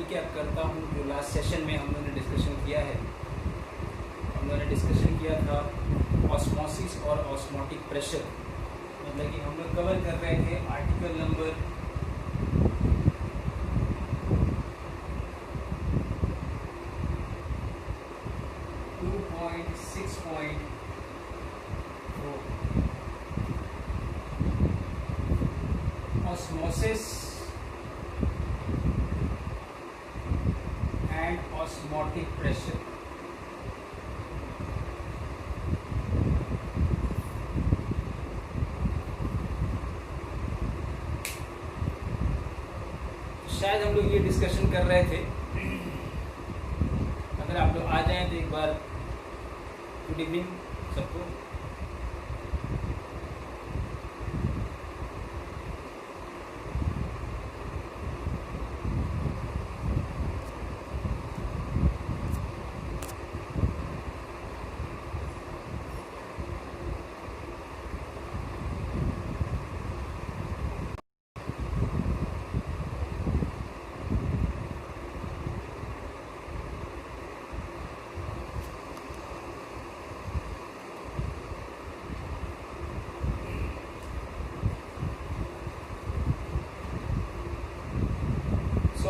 Recap करता हूँ जो लास्ट सेशन में हम लोगों ने डिस्कशन किया है। हम लोगों ने डिस्कशन किया था ऑस्मोसिस और ऑस्मोटिक प्रेशर, मतलब कि हम लोग कवर कर रहे थे article number 2.6.4 osmosis and osmotic pressure. शायद हम लोग ये डिस्कशन कर रहे थे, अगर आप लोग आ जाएं तो एक बार गुड इवनिंग सबको।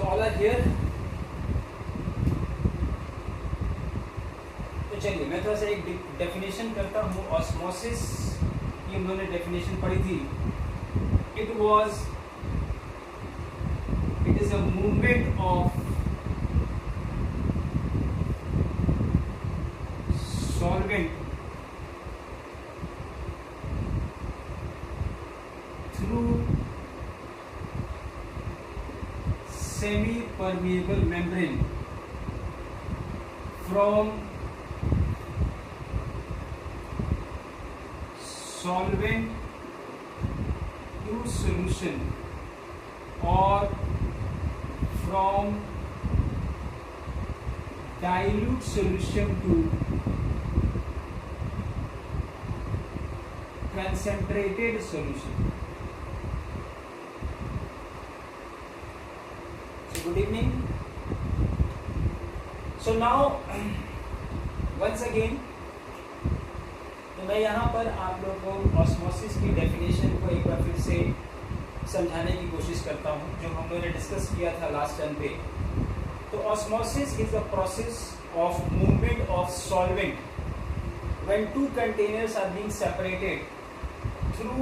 All are here. तो चलिए मैं थोड़ा सा एक डेफिनेशन करता हूँ। ऑस्मोसिस की हम लोगों ने डेफिनेशन पढ़ी थी। It is a movement of solvent through semi-permeable membrane from solvent to solution or from dilute solution to concentrated solution. Good evening. So now once again, तो मैं यहाँ पर आप लोगों को ऑस्मोसिस की डेफिनेशन को एक बार फिर से समझाने की कोशिश करता हूँ, जो हम लोगों ने डिस्कस किया था लास्ट टाइम पे। तो osmosis is the process of movement of solvent when two containers are being separated through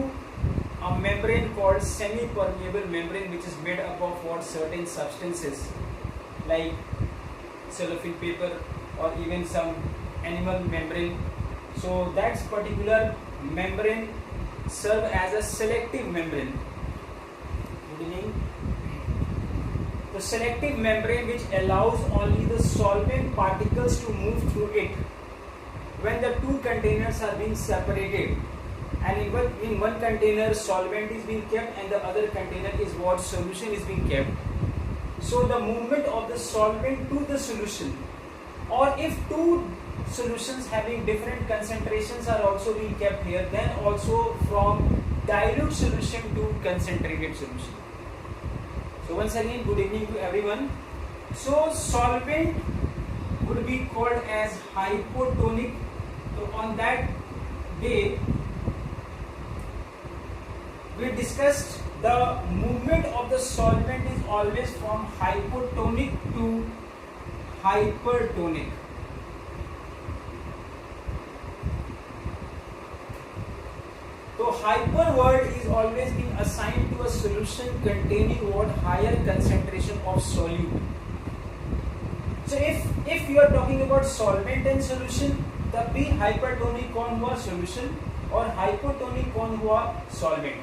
a membrane called semi-permeable membrane, which is made up of what certain substances like cellophane paper or even some animal membrane. So that particular membrane serve as a selective membrane. Good evening. The selective membrane which allows only the solvent particles to move through it when the two containers are being separated. And in one container solvent is being kept and the other container is what solution is being kept. So the movement of the solvent to the solution, or if two solutions having different concentrations are also being kept here, then also from dilute solution to concentrated solution. So once again, good evening to everyone. So solvent would be called as hypotonic. So on that day we discussed the movement of the solvent is always from hypotonic to hypertonic. So hyper word is always being assigned to a solution containing what higher concentration of solute. So if you are talking about solvent and solution, तब भी hypertonic कौन हुआ solution और hypotonic कौन हुआ solvent.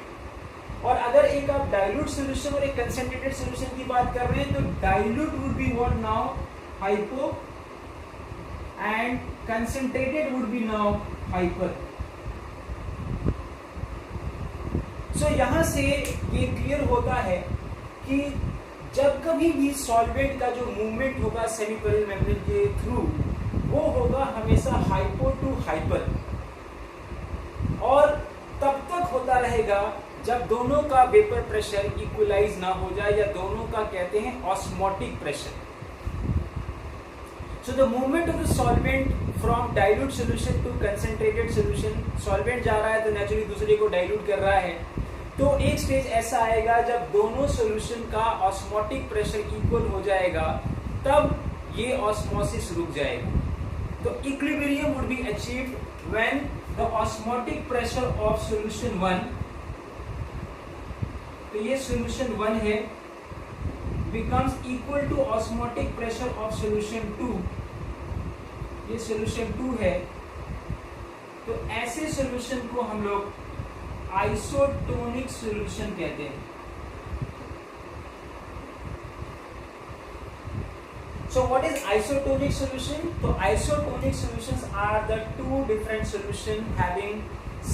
और अगर एक आप डाइल्यूट सोल्यूशन और एक कंसंट्रेटेड सोल्यूशन की बात कर रहे हैं तो dilute would be what now hypo and concentrated would be now hyper. So यहां से ये क्लियर होता है कि जब कभी भी सॉल्वेंट का जो मूवमेंट होगा सेमीपेरियल मेम्ब्रेन के थ्रू वो होगा हमेशा हाइपो टू हाइपर, और तब तक होता रहेगा जब दोनों का वेपर प्रेशर इक्वलाइज ना हो जाए या दोनों का कहते हैं osmotic pressure. So the movement of the solvent from dilute solution to concentrated solution, solvent जा रहा है तो नेचुरली दूसरे को डाइल्यूट कर रहा है, तो एक स्टेज ऐसा आएगा जब दोनों सॉल्यूशन का ऑस्मोटिक प्रेशर इक्वल हो जाएगा, तब ये ऑस्मोसिस रुक जाएगा। तो equilibrium would be achieved when the osmotic pressure of solution 1, तो ये सॉल्यूशन 1 है, becomes equal to osmotic pressure of solution 2, ये solution 2 है, तो ऐसे solution को हम लोग आइसोटोनिक solution कहते हैं। So what is isotonic solution? तो isotonic solutions are the two different solution having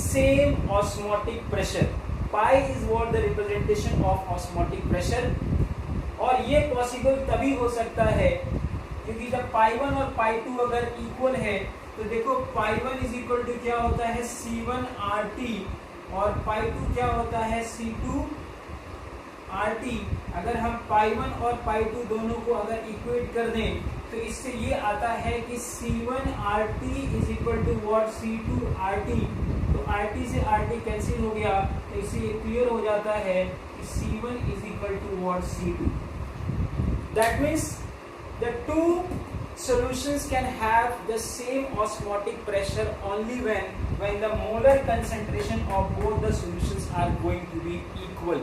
same osmotic pressure. Pi is what the representation of osmotic pressure, और ये पॉसिबल तभी हो सकता है क्योंकि जब पाई 1 और पाई 2 अगर इक्वल है, तो देखो पाई 1 इज इक्वल टू क्या होता है C1RT, और पाई 2 क्या होता है C2RT। अगर हम पाई 1 और पाई 2 दोनों को अगर इक्वेट कर दें तो इससे ये आता है कि C1RT is equal to what C2RT, तो RT से RT कैंसिल हो गया, तो इससे ये क्लियर हो जाता है कि C1 is equal to what C2. That means the two solutions can have the same osmotic pressure only when the molar concentration of both the solutions are going to be equal.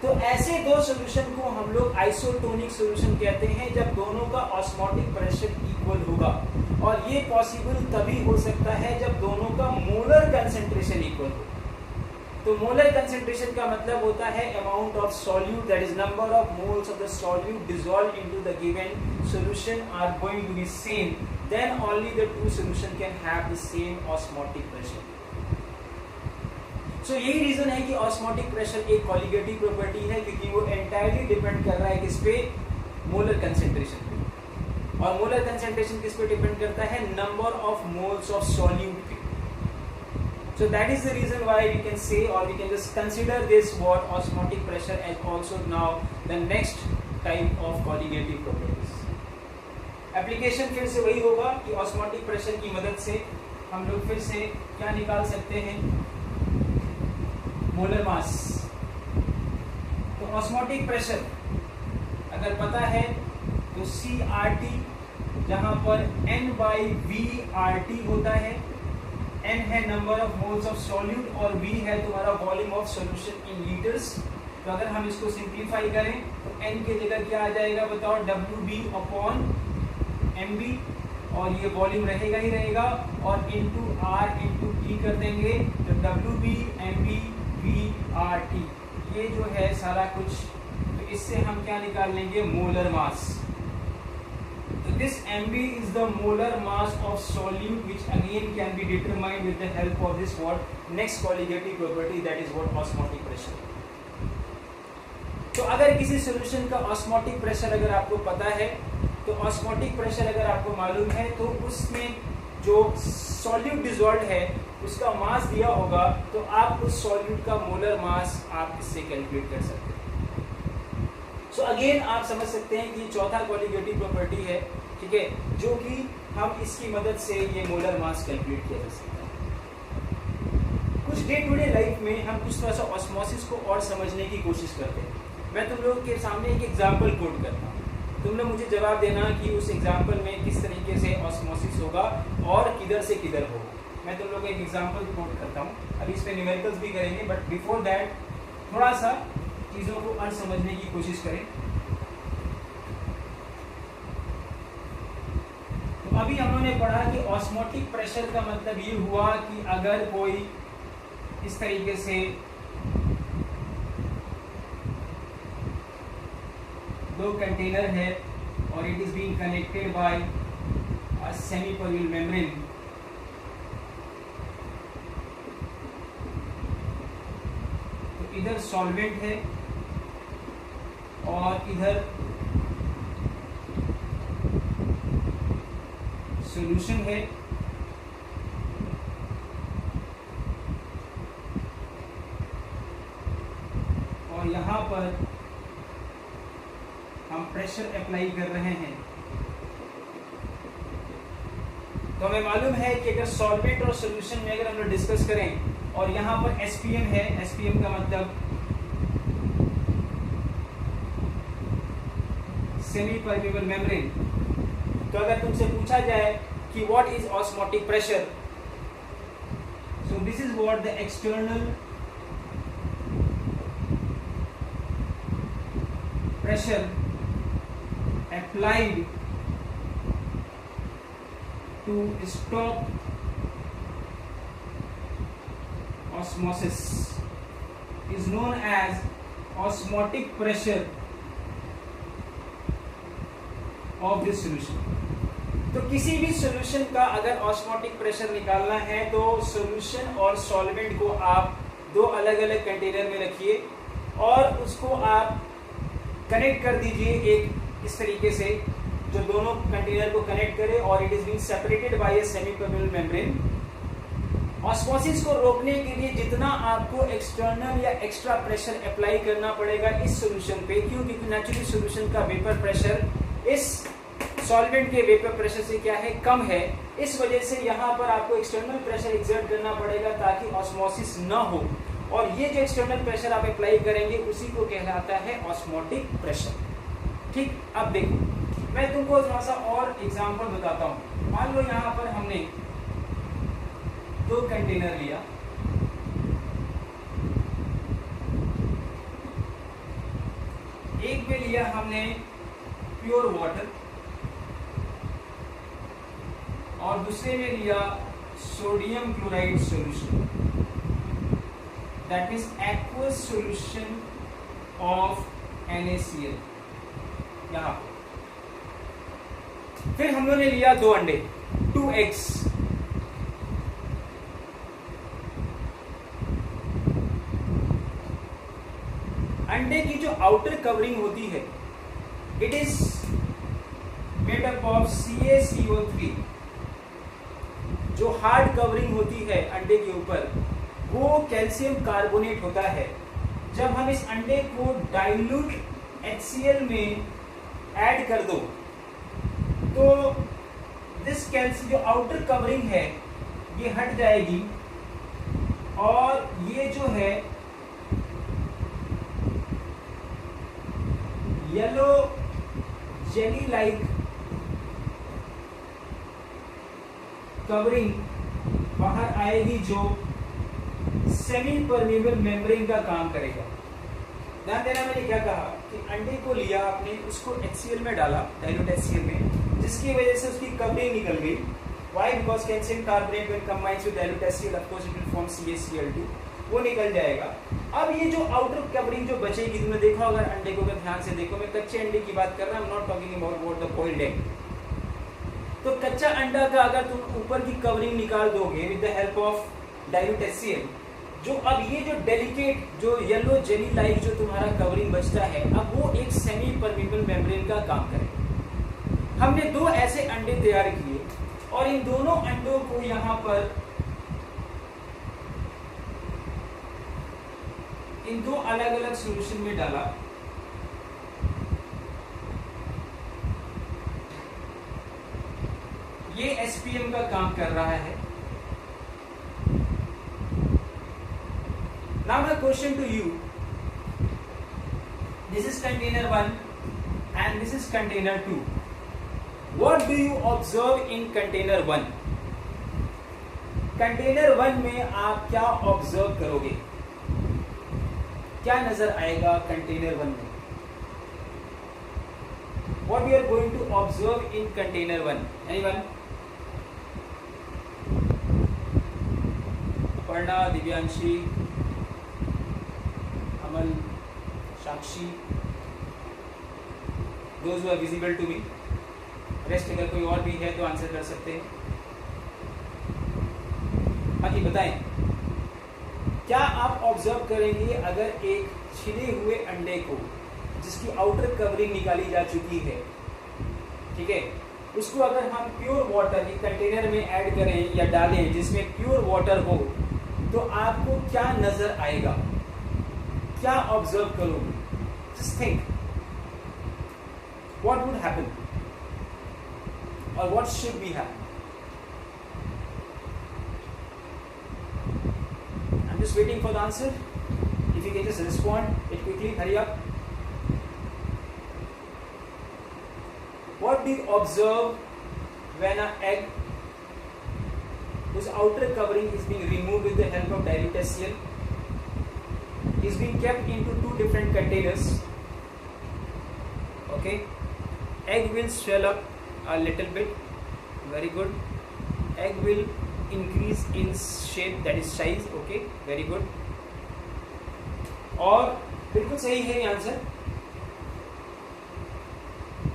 तो ऐसे दो solution को हम लोग isotonic solution कहते हैं जब दोनों का ऑस्मोटिक प्रेशर इक्वल होगा, और ये पॉसिबल तभी हो सकता है जब दोनों का मोलर कंसंट्रेशन इक्वल हो। तो मोलर कंसंट्रेशन का मतलब होता है amount of solute, that is number of moles of the solute dissolved into the given solution are going to be same, then only the two solution can have the same osmotic pressure. So यही reason है कि osmotic pressure एक colligative property है, क्योंकि वो entirely depend कर रहा है किस पे, मोलर कंसंट्रेशन पे, और मोलर कंसंट्रेशन किस पे डिपेंड करता है, number of moles of solute पे। So that is the reason why we can say, or we can just consider this what osmotic pressure as also now the next type of colligative properties. Application फिर से वही होगा कि osmotic pressure की मदद से हम लोग फिर से क्या निकाल सकते हैं, मोलर मास। तो osmotic pressure अगर पता है तो CRT, जहां पर N/V/RT होता है, N है number of moles of solute और V है तुम्हारा volume of solution in litres. तो अगर हम इसको सिंप्लीफाई करें तो N की जगह क्या आ जाएगा बताओ, WB/MB, और ये वॉल्यूम रहेगा ही रहेगा, और इंटू R इंटू T कर देंगे, तो WB/MB/VRT, ये जो है सारा कुछ। तो इससे हम क्या निकाल लेंगे, molar mass. This MB is the molar mass of solute, which again can be determined with the help of this what next colligative property, that is what osmotic pressure. तो अगर किसी solution का osmotic pressure अगर आपको पता है, तो osmotic pressure अगर आपको मालूम है, तो उसमें जो solute dissolved है उसका मास दिया होगा, तो आप उस solute का molar mass आप इससे कैलकुलेट कर सकते हैं। सो अगेन आप समझ सकते हैं कि चौथा कॉलिगेटिव प्रॉपर्टी है, ठीक है, जो कि हम इसकी मदद से ये मोलर मास कैलकुलेट किया जा सकता है। कुछ डे टू डे लाइफ में हम कुछ थोड़ा सा ऑस्मोसिस को और समझने की कोशिश करते हैं। मैं तुम लोगों के सामने एक एग्जांपल कोट करता हूँ, तुम लोग मुझे जवाब देना कि उस एग्जांपल में किस तरीके से ऑस्मोसिस होगा और किधर से किधर होगा। मैं तुम लोगों को एक एग्जांपल कोट करता हूँ, अभी इस पर न्यूमेरिकल्स भी करेंगे, बट बिफोर दैट थोड़ा सा चीज़ों को और समझने की कोशिश करें। तो अभी हमने पढ़ा कि ऑस्मोटिक प्रेशर का मतलब ये हुआ कि अगर कोई इस तरीके से दो कंटेनर है और it is being connected by a semi permeable membrane, तो इधर सॉल्वेंट है और इधर सॉल्यूशन है, और यहाँ पर हम प्रेशर अप्लाई कर रहे हैं। तो हमें मालूम है कि अगर सॉल्वेंट और सॉल्यूशन में अगर हम लोग डिस्कस करें और यहाँ पर SPM है, SPM का मतलब सेमी परमेबल मेम्ब्रेन, तो अगर तुमसे पूछा जाए कि what is osmotic pressure, so this is what the external pressure applied to stop osmosis is known as osmotic pressure of this solution. तो किसी भी सॉल्यूशन का अगर ऑस्मोटिक प्रेशर निकालना है तो सॉल्यूशन और सॉल्वेंट को आप दो अलग अलग कंटेनर में रखिए और उसको आप कनेक्ट कर दीजिए एक इस तरीके से जो दोनों कंटेनर को कनेक्ट करे और it is being separated by a semi permeable membrane. Osmosis को रोकने के लिए जितना आपको एक्सटर्नल या एक्स्ट्रा प्रेशर अप्लाई करना पड़ेगा इस सॉल्यूशन पे, क्योंकि नेचुरली सॉल्यूशन का वेपर प्रेशर इस सॉल्वेंट के वेपर प्रेशर से क्या है, कम है, इस वजह से यहाँ पर आपको एक्सटर्नल प्रेशर एक्सर्ट करना पड़ेगा ताकि ऑस्मोसिस न हो, और ये जो एक्सटर्नल प्रेशर आप अप्लाई करेंगे उसी को कहलाता है ऑस्मोटिक प्रेशर। ठीक, अब देखो मैं तुमको थोड़ा सा और एग्जांपल बताता हूँ। मान लो यहाँ पर हमने दो कंटेनर लिया, एक में लिया हमने प्योर वाटर और दूसरे में लिया sodium chloride solution, that is aqueous solution of NaCl। यहाँ फिर हम लोगों ने लिया दो अंडे, 2 eggs, अंडे की जो आउटर कवरिंग होती है it is made up of CaCO3, जो हार्ड कवरिंग होती है अंडे के ऊपर वो कैल्शियम कार्बोनेट होता है। जब हम इस अंडे को डाइल्यूट HCl में ऐड कर दो तो दिस कैल्शियम जो आउटर कवरिंग है ये हट जाएगी और ये जो है येलो जेली लाइक कवरिंग बाहर आएगी जो सेमी परमेबल मेम्ब्रेन का काम करेगा। ध्यान देना, मैंने क्या कहा कि अंडे को लिया आपने, उसको HCl में डाला, डाइल्यूट HCl में, जिसकी वजह से उसकी कवरिंग निकल गई। Why? Because calcium carbonate when combines with dilute HCl, of course it will form CaCl2, वो निकल जाएगा। अब ये जो आउटर कवरिंग जो बचेगी, तुमने देखा अगर अंडे को अगर ध्यान से देखो, मैं कच्चे अंडे की बात कर रहा हूँ, not talking about the boiled egg. तो कच्चा अंडा का अगर तुम ऊपर की कवरिंग निकाल दोगे with the help of dilute HCl, जो अब ये जो डेलिकेट जो येलो जेली लाइक जो तुम्हारा कवरिंग बचता है, अब वो एक सेमी परमेबल मेम्ब्रेन का काम करेगा। हमने दो ऐसे अंडे तैयार किए और इन दोनों अंडों को यहाँ पर इन दो अलग अलग सॉल्यूशन में डाला। ये SPM का काम कर रहा है। Now my question to you, this is container 1 and this is container 2. What do you observe in container 1? Container 1 में आप क्या observe करोगे, क्या नजर आएगा container 1 में? What you are going to observe in container 1? Anyone? Aparna, Divyanshi, Amal, Shakshi, those who are visible to me. Rest अगर कोई और भी है तो आंसर कर सकते हैं। बाकी बताएं, क्या आप ऑब्जर्व करेंगे अगर एक छिले हुए अंडे को जिसकी आउटर कवरिंग निकाली जा चुकी है, ठीक है, उसको अगर हम प्योर वाटर एक कंटेनर में ऐड करें या डालें जिसमें प्योर वाटर हो, तो आपको क्या नजर आएगा, क्या ऑब्जर्व करोगे? Just think what would happen और what should be happen. just waiting for the answer. If you can just respond it quickly, hurry up. What do you observe when an egg whose outer covering is being removed with the help of diluted HCl is being kept into two different containers? Okay, egg will swell up a little bit. Very good. Egg will increase in shape, that is size. Okay, very good. और बिल्कुल सही है ये answer.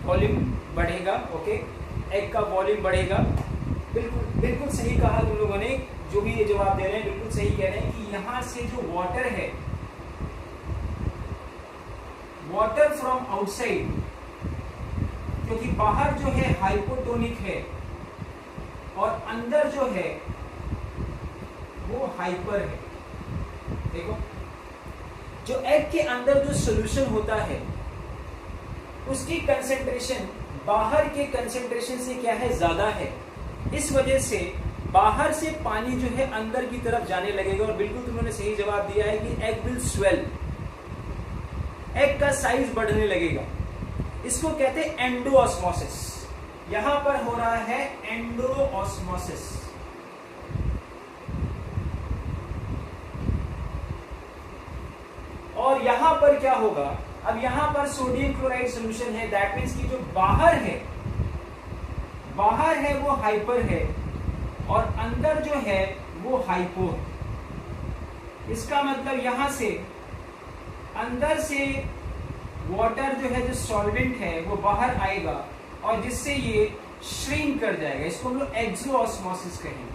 Volume बढ़ेगा. Okay, egg का volume बढ़ेगा. बिल्कुल बिल्कुल सही कहा तुम लोगों ने. जो भी ये जवाब दे रहे हैं बिल्कुल सही कह रहे हैं कि यहाँ से जो वाटर है, वाटर फ्रॉम आउटसाइड, क्योंकि बाहर जो है हाइपोटोनिक है और अंदर जो है वो हाइपर है. देखो, जो एग के अंदर जो सॉल्यूशन होता है उसकी कंसेंट्रेशन बाहर के कंसेंट्रेशन से क्या है, ज्यादा है. इस वजह से बाहर से पानी जो है अंदर की तरफ जाने लगेगा. और बिल्कुल तुमने सही जवाब दिया है कि एग विल स्वेल, एग का साइज बढ़ने लगेगा. इसको कहते हैं एंडोऑस्मोसिस. यहां पर हो रहा है एंडोऑस्मोसिस. और यहां पर क्या होगा, अब यहां पर सोडियम क्लोराइड सॉल्यूशन है. दैट मींस कि जो बाहर है वो हाइपर है और अंदर जो है वो हाइपो है. इसका मतलब यहां से अंदर से वाटर जो है, जो सॉल्वेंट है, वो बाहर आएगा और जिससे ये श्रिंक कर जाएगा. इसको हम लोग एक्सोऑस्मोसिस कहेंगे.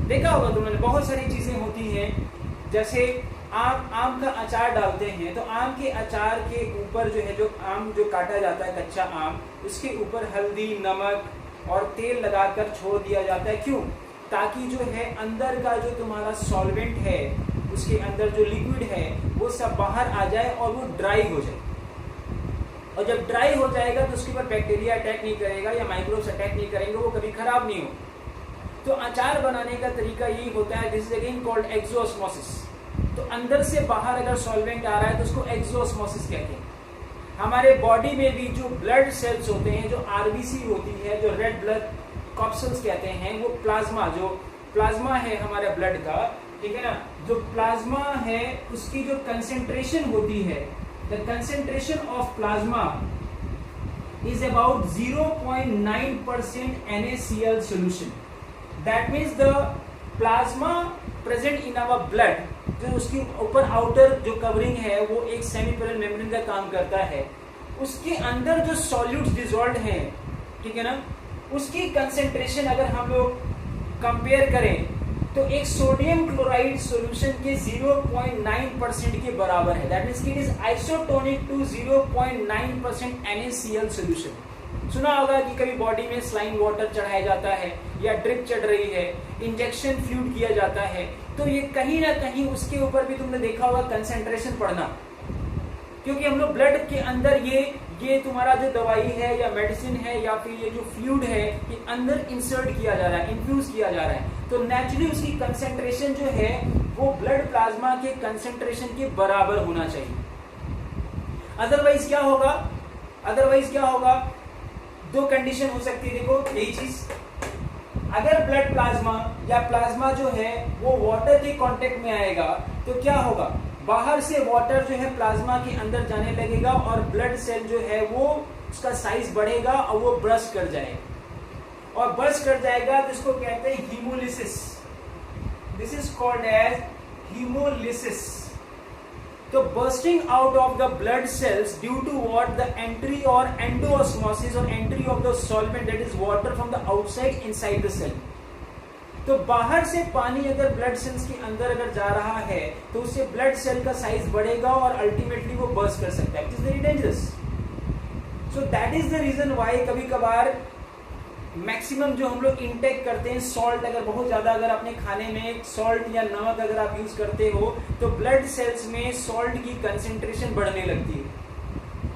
देखा होगा तुमने, बहुत सारी चीजें होती हैं. जैसे आम का अचार डालते हैं तो आम के अचार के ऊपर जो है, जो आम जो काटा जाता है कच्चा आम, उसके ऊपर हल्दी, नमक और तेल लगाकर छोड़ दिया जाता है. क्यों? ताकि जो है अंदर का जो तुम्हारा सॉल्वेंट है, उसके अंदर जो लिक्विड है वो सब बाहर आ जाए और वो ड्राई हो जाए. और जब ड्राई हो जाएगा तो उसके ऊपर बैक्टीरिया अटैक नहीं करेगा या माइक्रोब्स अटैक नहीं करेंगे, वो कभी खराब नहीं हो. तो अचार बनाने का तरीका यही होता है. This is again called exosmosis. तो अंदर से बाहर अगर सॉल्वेंट आ रहा है तो उसको एक्सोऑस्मोसिस कहते हैं. हमारे बॉडी में भी जो ब्लड सेल्स होते हैं, जो आरबीसी होती है, जो रेड ब्लड कॉर्पसल्स कहते हैं, वो प्लाज्मा, जो प्लाज्मा है हमारे ब्लड का, ठीक है ना, जो प्लाज्मा है उसकी जो कंसेंट्रेशन होती है, the concentration of plasma is about 0.9% NaCl solution. That means the plasma present in our blood, जो उसकी ऊपर आउटर जो कवरिंग है वो एक सेमीपेरल मेम्ब्रेन का काम करता है. उसके अंदर जो सॉल्यूट्स डिसॉल्व्ड हैं, ठीक है ना, उसकी कंसेंट्रेशन अगर हम लोग कंपेयर करें तो एक सोडियम क्लोराइड सॉल्यूशन के 0.9% के बराबर है. That means it is isotonic to 0.9% NaCl solution. सुना होगा कि कभी बॉडी में स्लाइन वाटर चढ़ाया जाता है या ड्रिप चढ़ रही है, इंजेक्शन फ्लूइड किया जाता है, तो ये कहीं ना कहीं उसके ऊपर भी तुमने देखा होगा कंसेंट्रेशन पढ़ना. क्योंकि हम लोग ब्लड के अंदर ये तुम्हारा जो दवाई है या मेडिसिन है या फिर ये जो फ्लूइड है, ये अंदर इंसर्ट किया जा रहा है, इन्फ्यूज किया जा रहा है. तो नेचुरली उसकी कंसेंट्रेशन जो है वो ब्लड प्लाज्मा के कंसेंट्रेशन के बराबर होना चाहिए. अदरवाइज क्या होगा, दो कंडीशन हो सकती है. देखो यही चीज, अगर ब्लड प्लाज्मा या प्लाज्मा जो है वो वाटर के कांटेक्ट में आएगा तो क्या होगा, बाहर से वाटर जो है प्लाज्मा के अंदर जाने लगेगा और ब्लड सेल जो है वो उसका साइज बढ़ेगा और वो बर्स्ट कर जाएगा. और बर्स्ट कर जाएगा तो इसको कहते हैं haemolysis. This is called as haemolysis. तो bursting out of the blood cells due to what, the entry or endoosmosis or entry of the solvent, that is water from the outside inside the cell. तो बाहर से पानी अगर blood cells के अंदर अगर जा रहा है तो उससे ब्लड सेल का साइज बढ़ेगा और अल्टीमेटली वो बर्स्ट कर सकता है. It is very dangerous. So that is the reason why कभी कभार मैक्सिमम जो हम लोग इनटेक करते हैं सॉल्ट, अगर बहुत ज्यादा अगर अपने खाने में सॉल्ट या नमक अगर आप यूज करते हो तो ब्लड सेल्स में सॉल्ट की कंसेंट्रेशन बढ़ने लगती है.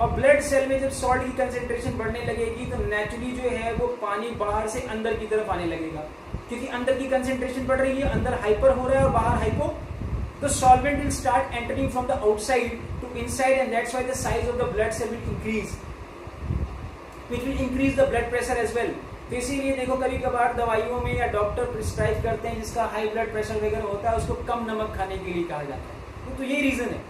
और ब्लड सेल में जब सॉल्ट की कंसेंट्रेशन बढ़ने लगेगी तो नेचुरली जो है वो पानी बाहर से अंदर की तरफ आने लगेगा, क्योंकि अंदर की कंसेंट्रेशन बढ़ रही है, अंदर हाइपर हो रहा है और बाहर हाइपो। तो solvent will start entering from the outside to inside and that's why the size of the blood cell will increase, which will increase the blood pressure as well. तो इसीलिए देखो कभी कभार दवाइयों में या डॉक्टर प्रिस्क्राइब करते हैं जिसका हाई ब्लड प्रेशर वगैरह होता है उसको कम नमक खाने के लिए कहा जाता है। तो यही रीजन है,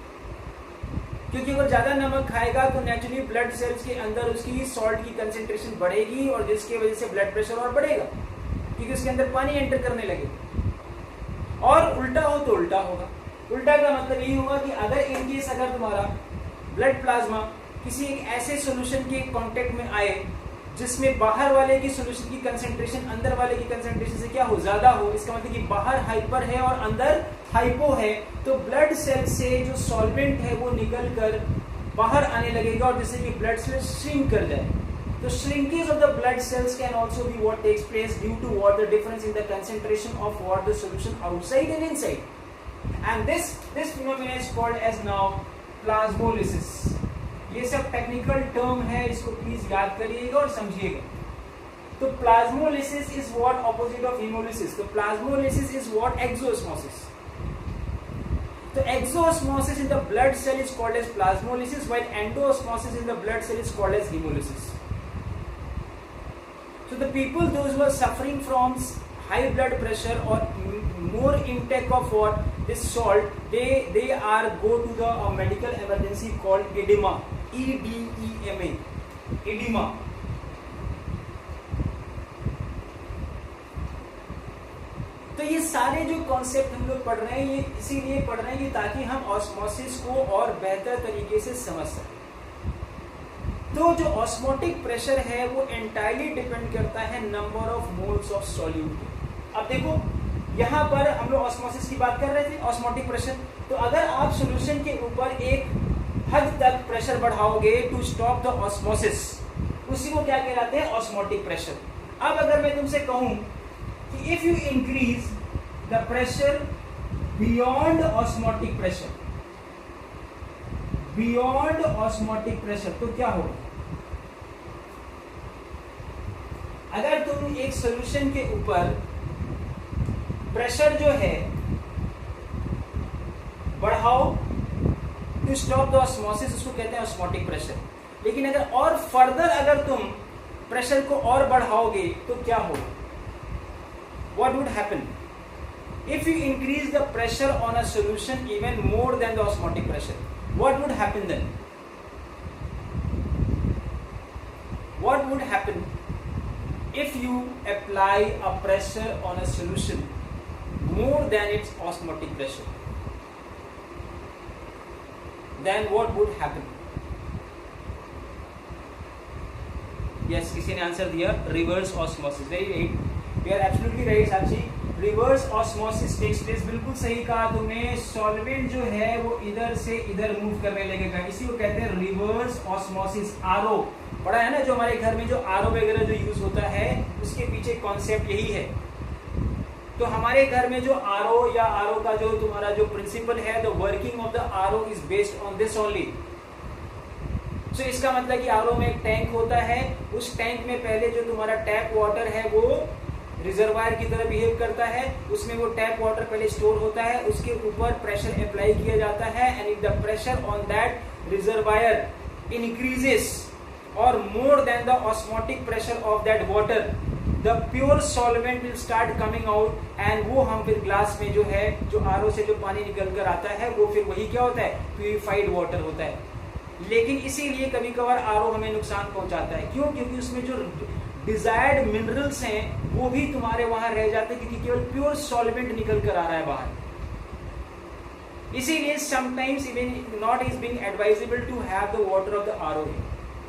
क्योंकि अगर ज्यादा नमक खाएगा तो नेचुरली ब्लड सेल्स के अंदर उसकी सॉल्ट की कंसेंट्रेशन बढ़ेगी और जिसकी वजह से ब्लड प्रेशर और बढ़ेगा, क्योंकि उसके अंदर पानी एंटर करने लगेगा। और उल्टा हो तो उल्टा होगा। उल्टा का मतलब ये होगा कि अगर इनकेस अगर तुम्हारा ब्लड प्लाज्मा किसी एक ऐसे सॉल्यूशन के कांटेक्ट में आए जिसमें बाहर वाले की सॉल्यूशन की कंसेंट्रेशन अंदर वाले की कंसेंट्रेशन से क्या हो, ज्यादा हो, इसका मतलब कि बाहर हाइपर है और अंदर हाइपो है, तो ब्लड सेल से जो सॉल्वेंट है वो निकल कर बाहर आने लगेगा और जिससे कि ब्लड सेल श्रिंक कर जाए। तो shrinkage of the blood cells can also be what takes place due to what the difference in the concentration of what the solution outside and inside. And this phenomena is called as now plasmolysis. ये सब technical term है, इसको please याद करिएगा और समझिएगा। तो plasmolysis is what opposite of haemolysis. तो प्लाज्मोलिसिस इज व्हाट एक्सोस्मोसिस। तो exosmosis in the blood cell is called as plasmolysis, while endosmosis in the blood cell is called as haemolysis. So the people those who are suffering from high blood pressure or more intake of what this salt, they are go to the medical emergency called edema, EDEMA, edema. तो ये सारे जो concept हम लोग पढ़ रहे हैं ये इसीलिए पढ़ रहे हैं कि ताकि हम ऑस्मोसिस को और बेहतर तरीके से समझ सकें। तो जो ऑस्मोटिक प्रेशर है वो एंटायरली डिपेंड करता है number of moles of solute. अब देखो यहाँ पर हम लोग ऑस्मोसिस की बात कर रहे थे, ऑस्मोटिक प्रेशर। तो अगर आप सॉल्यूशन के ऊपर एक हद तक प्रेशर बढ़ाओगे टू स्टॉप द ऑस्मोसिस, उसी को क्या कहलाते हैं, ऑस्मोटिक प्रेशर। अब अगर मैं तुमसे कहूं कि if you increase the pressure beyond osmotic pressure, beyond osmotic pressure, तो क्या होगा? अगर तुम एक सॉल्यूशन के ऊपर प्रेशर जो है बढ़ाओ टू स्टॉप द ऑस्मोसिस, उसको कहते हैं ऑस्मोटिक प्रेशर। लेकिन अगर और फर्दर अगर तुम प्रेशर को और बढ़ाओगे तो क्या होगा? What would happen if you increase the pressure on a solution even more than the osmotic pressure? What would happen then? What would happen if you apply a pressure on a solution more than its osmotic pressure? Then what would happen? Yes, किसी ने answer दिया, reverse osmosis. Very right. You are absolutely right, Sakshi. Reverse osmosis takes place. बिल्कुल सही कहा तुमने। Solvent जो है वो इधर से इधर मूव करने लगेगा, इसी को कहते हैं रिवर्स ऑस्मोसिस। आरओ पढ़ा है ना, जो हमारे घर में जो आरओ वगैरह जो यूज होता है उसके पीछे कॉन्सेप्ट यही है। तो हमारे घर में जो आरओ या आरओ का जो तुम्हारा जो प्रिंसिपल है, the working of the RO is based on this only. So इसका मतलब कि आरओ में एक टैंक होता है, उस टैंक में पहले जो तुम्हारा टैप वाटर है वो रिजर्वायर की तरह बिहेव करता है, उसमें वो टैप वाटर पहले स्टोर होता है, उसके ऊपर प्रेशर अप्लाई किया जाता है and if the pressure on that reservoir increases और more than the osmotic pressure of that water, the pure solvent will start coming out and वो हम फिर ग्लास में जो है जो आरओ से जो पानी निकल कर आता है वो फिर वही क्या होता है, प्यूरिफाइड वाटर होता है। लेकिन इसीलिए कभी कभार आरओ हमें नुकसान पहुंचाता है। क्यों? क्योंकि उसमें जो डिजायर्ड मिनरल्स हैं वो भी तुम्हारे वहां रह जाते हैं, क्योंकि केवल प्योर सॉल्वेंट निकल कर आ रहा है बाहर। इसीलिए sometimes even not is being advisable to have the water of the RO.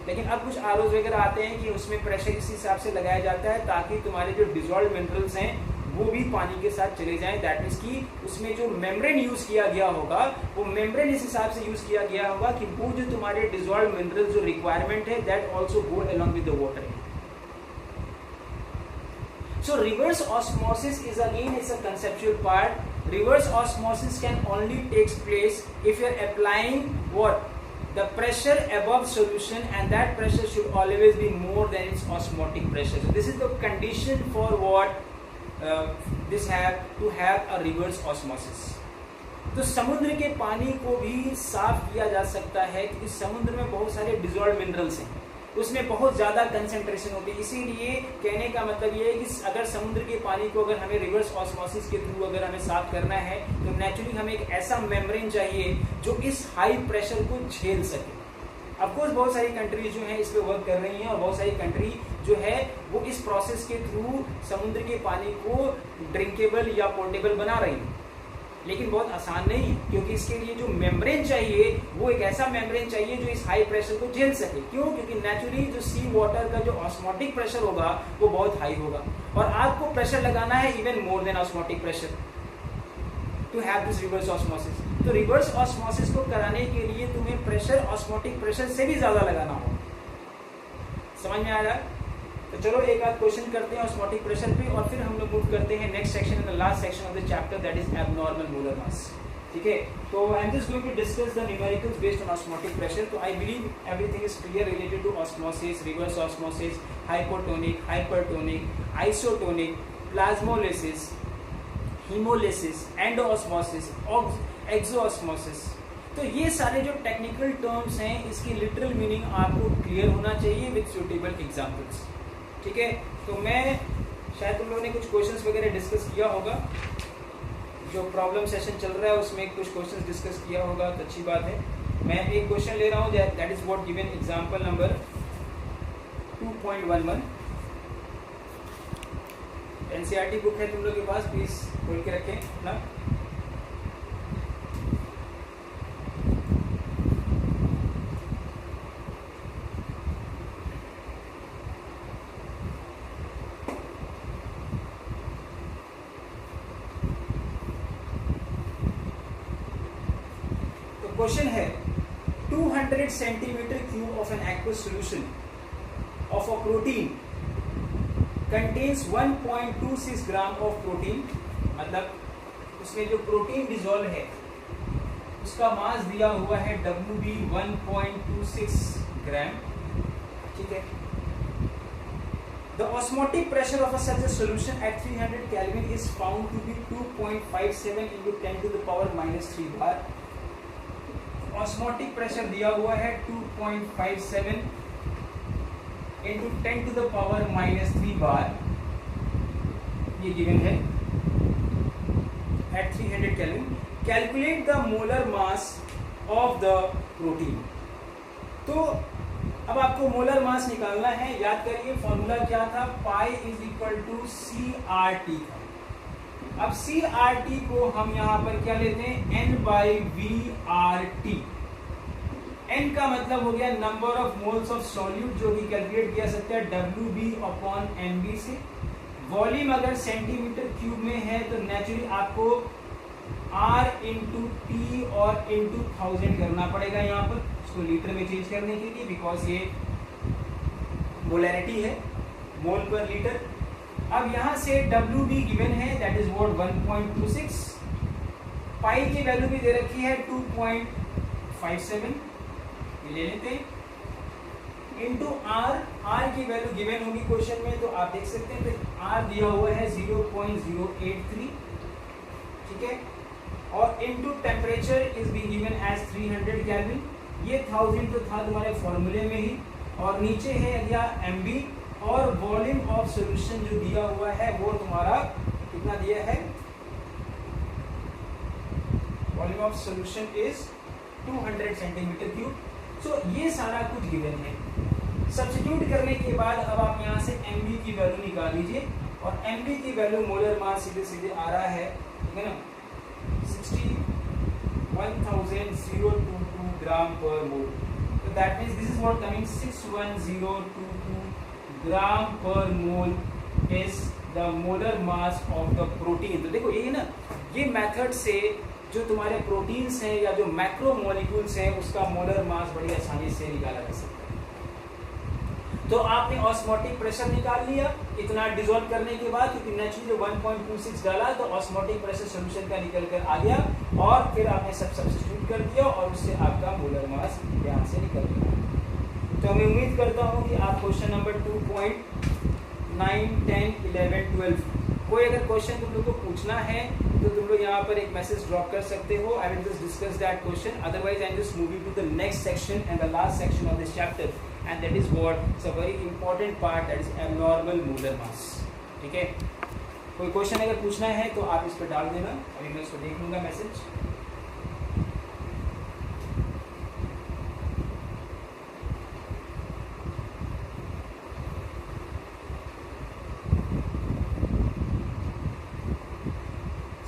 लेकिन अब कुछ आरओ वगैरह आते हैं कि उसमें प्रेशर इस हिसाब से लगाया जाता है ताकि तुम्हारे जो डिजॉल्व मिनरल्स हैं वो भी पानी के साथ चले जाएं। दैट मीन्स कि उसमें जो मेम्ब्रेन यूज किया गया होगा वो मेम्ब्रेन इस हिसाब से यूज किया गया होगा कि वो जो तुम्हारे डिजॉल्व मिनरल्स जो रिक्वायरमेंट है that also go along with the water. So reverse osmosis is again it's a conceptual part. Reverse osmosis can only takes place if you are applying what? the pressure above solution, and that pressure should always be more than its osmotic pressure. So this is the condition for what this have to have a reverse osmosis. तो समुद्र के पानी को भी साफ किया जा सकता है क्योंकि समुद्र में बहुत सारे डिजॉल्व मिनरल्स हैं, उसमें बहुत ज़्यादा कंसेंट्रेशन होती है। इसीलिए कहने का मतलब ये है कि अगर समुद्र के पानी को अगर हमें रिवर्स ऑस्मोसिस के थ्रू अगर हमें साफ करना है तो नेचुरली हमें एक ऐसा मेम्ब्रेन चाहिए जो इस हाई प्रेशर को झेल सके। ऑफकोर्स बहुत सारी कंट्रीज जो हैं इस पे वर्क कर रही हैं और बहुत सारी कंट्री जो है वो इस प्रोसेस के थ्रू समुद्र के पानी को ड्रिंकेबल या पोर्टेबल बना रही हैं, लेकिन बहुत आसान नहीं है क्योंकि इसके लिए जो मेम्ब्रेन चाहिए वो एक ऐसा मेम्ब्रेन चाहिए जो इस हाई प्रेशर को झेल सके। क्यों? क्योंकि नेचुरली जो सी वाटर का जो ऑस्मोटिक प्रेशर होगा वो बहुत हाई होगा और आपको प्रेशर लगाना है even more than osmotic pressure to have this reverse osmosis. तो रिवर्स ऑस्मोसिस को कराने के लिए तुम्हें प्रेशर ऑस्मोटिक प्रेशर से भी ज्यादा लगाना होगा। समझ में आ रहा है? तो चलो एक आध क्वेश्चन करते हैं ऑस्मोटिक प्रेशर पे और फिर हम लोग मूव करते हैं next section in the last section of the chapter that is abnormal molar mass. ठीक है, तो I am just going to discuss the numericals based on osmotic pressure. तो I believe everything is clear related to osmosis, reverse osmosis, hypotonic, hypertonic, isotonic, plasmolysis, haemolysis, endosmosis, exosmosis. तो ये सारे जो technical terms हैं इसकी literal meaning आपको clear होना चाहिए विद सुटेबल एग्जांपल्स। ठीक है, तो मैं शायद तुम लोगों ने कुछ क्वेश्चंस वगैरह डिस्कस किया होगा, जो प्रॉब्लम सेशन चल रहा है उसमें कुछ क्वेश्चंस डिस्कस किया होगा तो अच्छी बात है। मैं एक क्वेश्चन ले रहा हूँ that is what given example number 2.11। NCERT book है तुम लोग के पास, प्लीज खोल के रखें ना। क्वेश्चन है 200 centimetre cube of an aqueous solution of a protein contains 1.26 gram of protein. मतलब उसमें जो प्रोटीन डिसॉल्व है उसका मास दिया हुआ है WB 1.26 ग्राम। ठीक है, the osmotic pressure of such a solution at 300 Kelvin is found to be 2.57 into 10 to the power -3 bar. Osmotic pressure दिया हुआ है 2.57 into 10 to the power -3 बार, ये गिवन है at 300 Kelvin। Calculate the molar mass of the protein. तो अब आपको molar mass निकालना है। याद करिए फॉर्मूला क्या था, pi is equal to CRT था। अब CRT को हम यहां पर क्या लेते हैं, N/VRT। N का मतलब हो गया number of moles of solute जो कि कैलकुलेट किया सकता है WB/MB से। वॉल्यूम अगर सेंटीमीटर क्यूब में है तो नेचुरली आपको R इंटू T और इंटू 1000 करना पड़ेगा यहाँ पर इसको लीटर में चेंज करने के लिए, बिकॉज ये मोलैरिटी है, मोल पर लीटर। अब यहां से WB गिवन है दैट इज व्हाट 1.26, पाई की वैल्यू भी दे रखी है 2.57, ये ले लेते हैं, इनटू R की वैल्यू गिवन होगी क्वेश्चन में तो आप देख सकते हैं तो R दिया हुआ है 0.083। ठीक है, और into temperature is be given as 300 kelvin. ये 1000 तो था तुम्हारे फॉर्मूले में ही, और नीचे है अगला MB, और वॉल्यूम ऑफ सॉल्यूशन जो दिया हुआ है वो तुम्हारा कितना दिया है, volume of solution is 200 centimetre cube. So ये सारा कुछ गिवन है। सब्स्टिट्यूट करने के बाद अब आप यहाँ से MB की वैल्यू निकाल लीजिए, और MB की वैल्यू मोलर मास सीधे सीधे आ रहा है, ठीक है ना, 61,022 ग्राम पर मोल। तो that means this is what coming 61022 ग्राम पर mole is the molar mass of the protein. तो देखो ये ना, ये मेथड से जो तुम्हारे प्रोटीन्स हैं या जो मैक्रो मॉलिक्यूल्स हैं उसका मोलर मास बड़ी आसानी से निकाला जा सकता है। तो आपने ऑस्मोटिक प्रेशर निकाल लिया इतना डिसॉल्व करने के बाद, क्योंकि नेचुरली 1.26 डाला तो ऑस्मोटिक प्रेशर सॉल्यूशन का निकल कर आ गया, और फिर आपने सब सब्स्टिट्यूट कर दिया और उससे आपका मोलर मास यहाँ से निकल गया। तो मैं उम्मीद करता हूँ कि आप क्वेश्चन नंबर 2.9, 10, 11, 12 कोई अगर क्वेश्चन तुम लोग को पूछना है तो तुम लोग यहाँ पर एक मैसेज ड्रॉप कर सकते हो। I will just discuss that question, otherwise I am just moving to the next section and the last section of this chapter, and that is what it's a very important part, that is abnormal molar mass. ठीक है, कोई question अगर पूछना है तो आप इस पर डाल देना, अभी मैं उसको देख लूंगा मैसेज।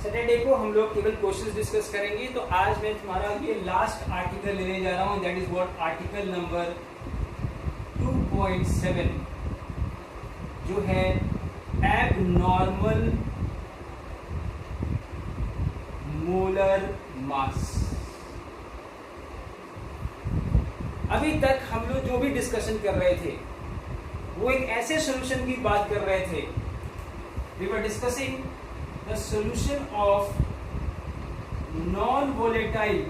सैटरडे को हम लोग केवल क्वेश्चंस डिस्कस करेंगे, तो आज मैं तुम्हारा ये लास्ट आर्टिकल लेने जा रहा हूँ, that is what article number 2.7 जो है एबनॉर्मल मोलर मास। अभी तक हम लोग जो भी डिस्कशन कर रहे थे वो एक ऐसे सॉल्यूशन की बात कर रहे थे, we were discussing the solution of non-volatile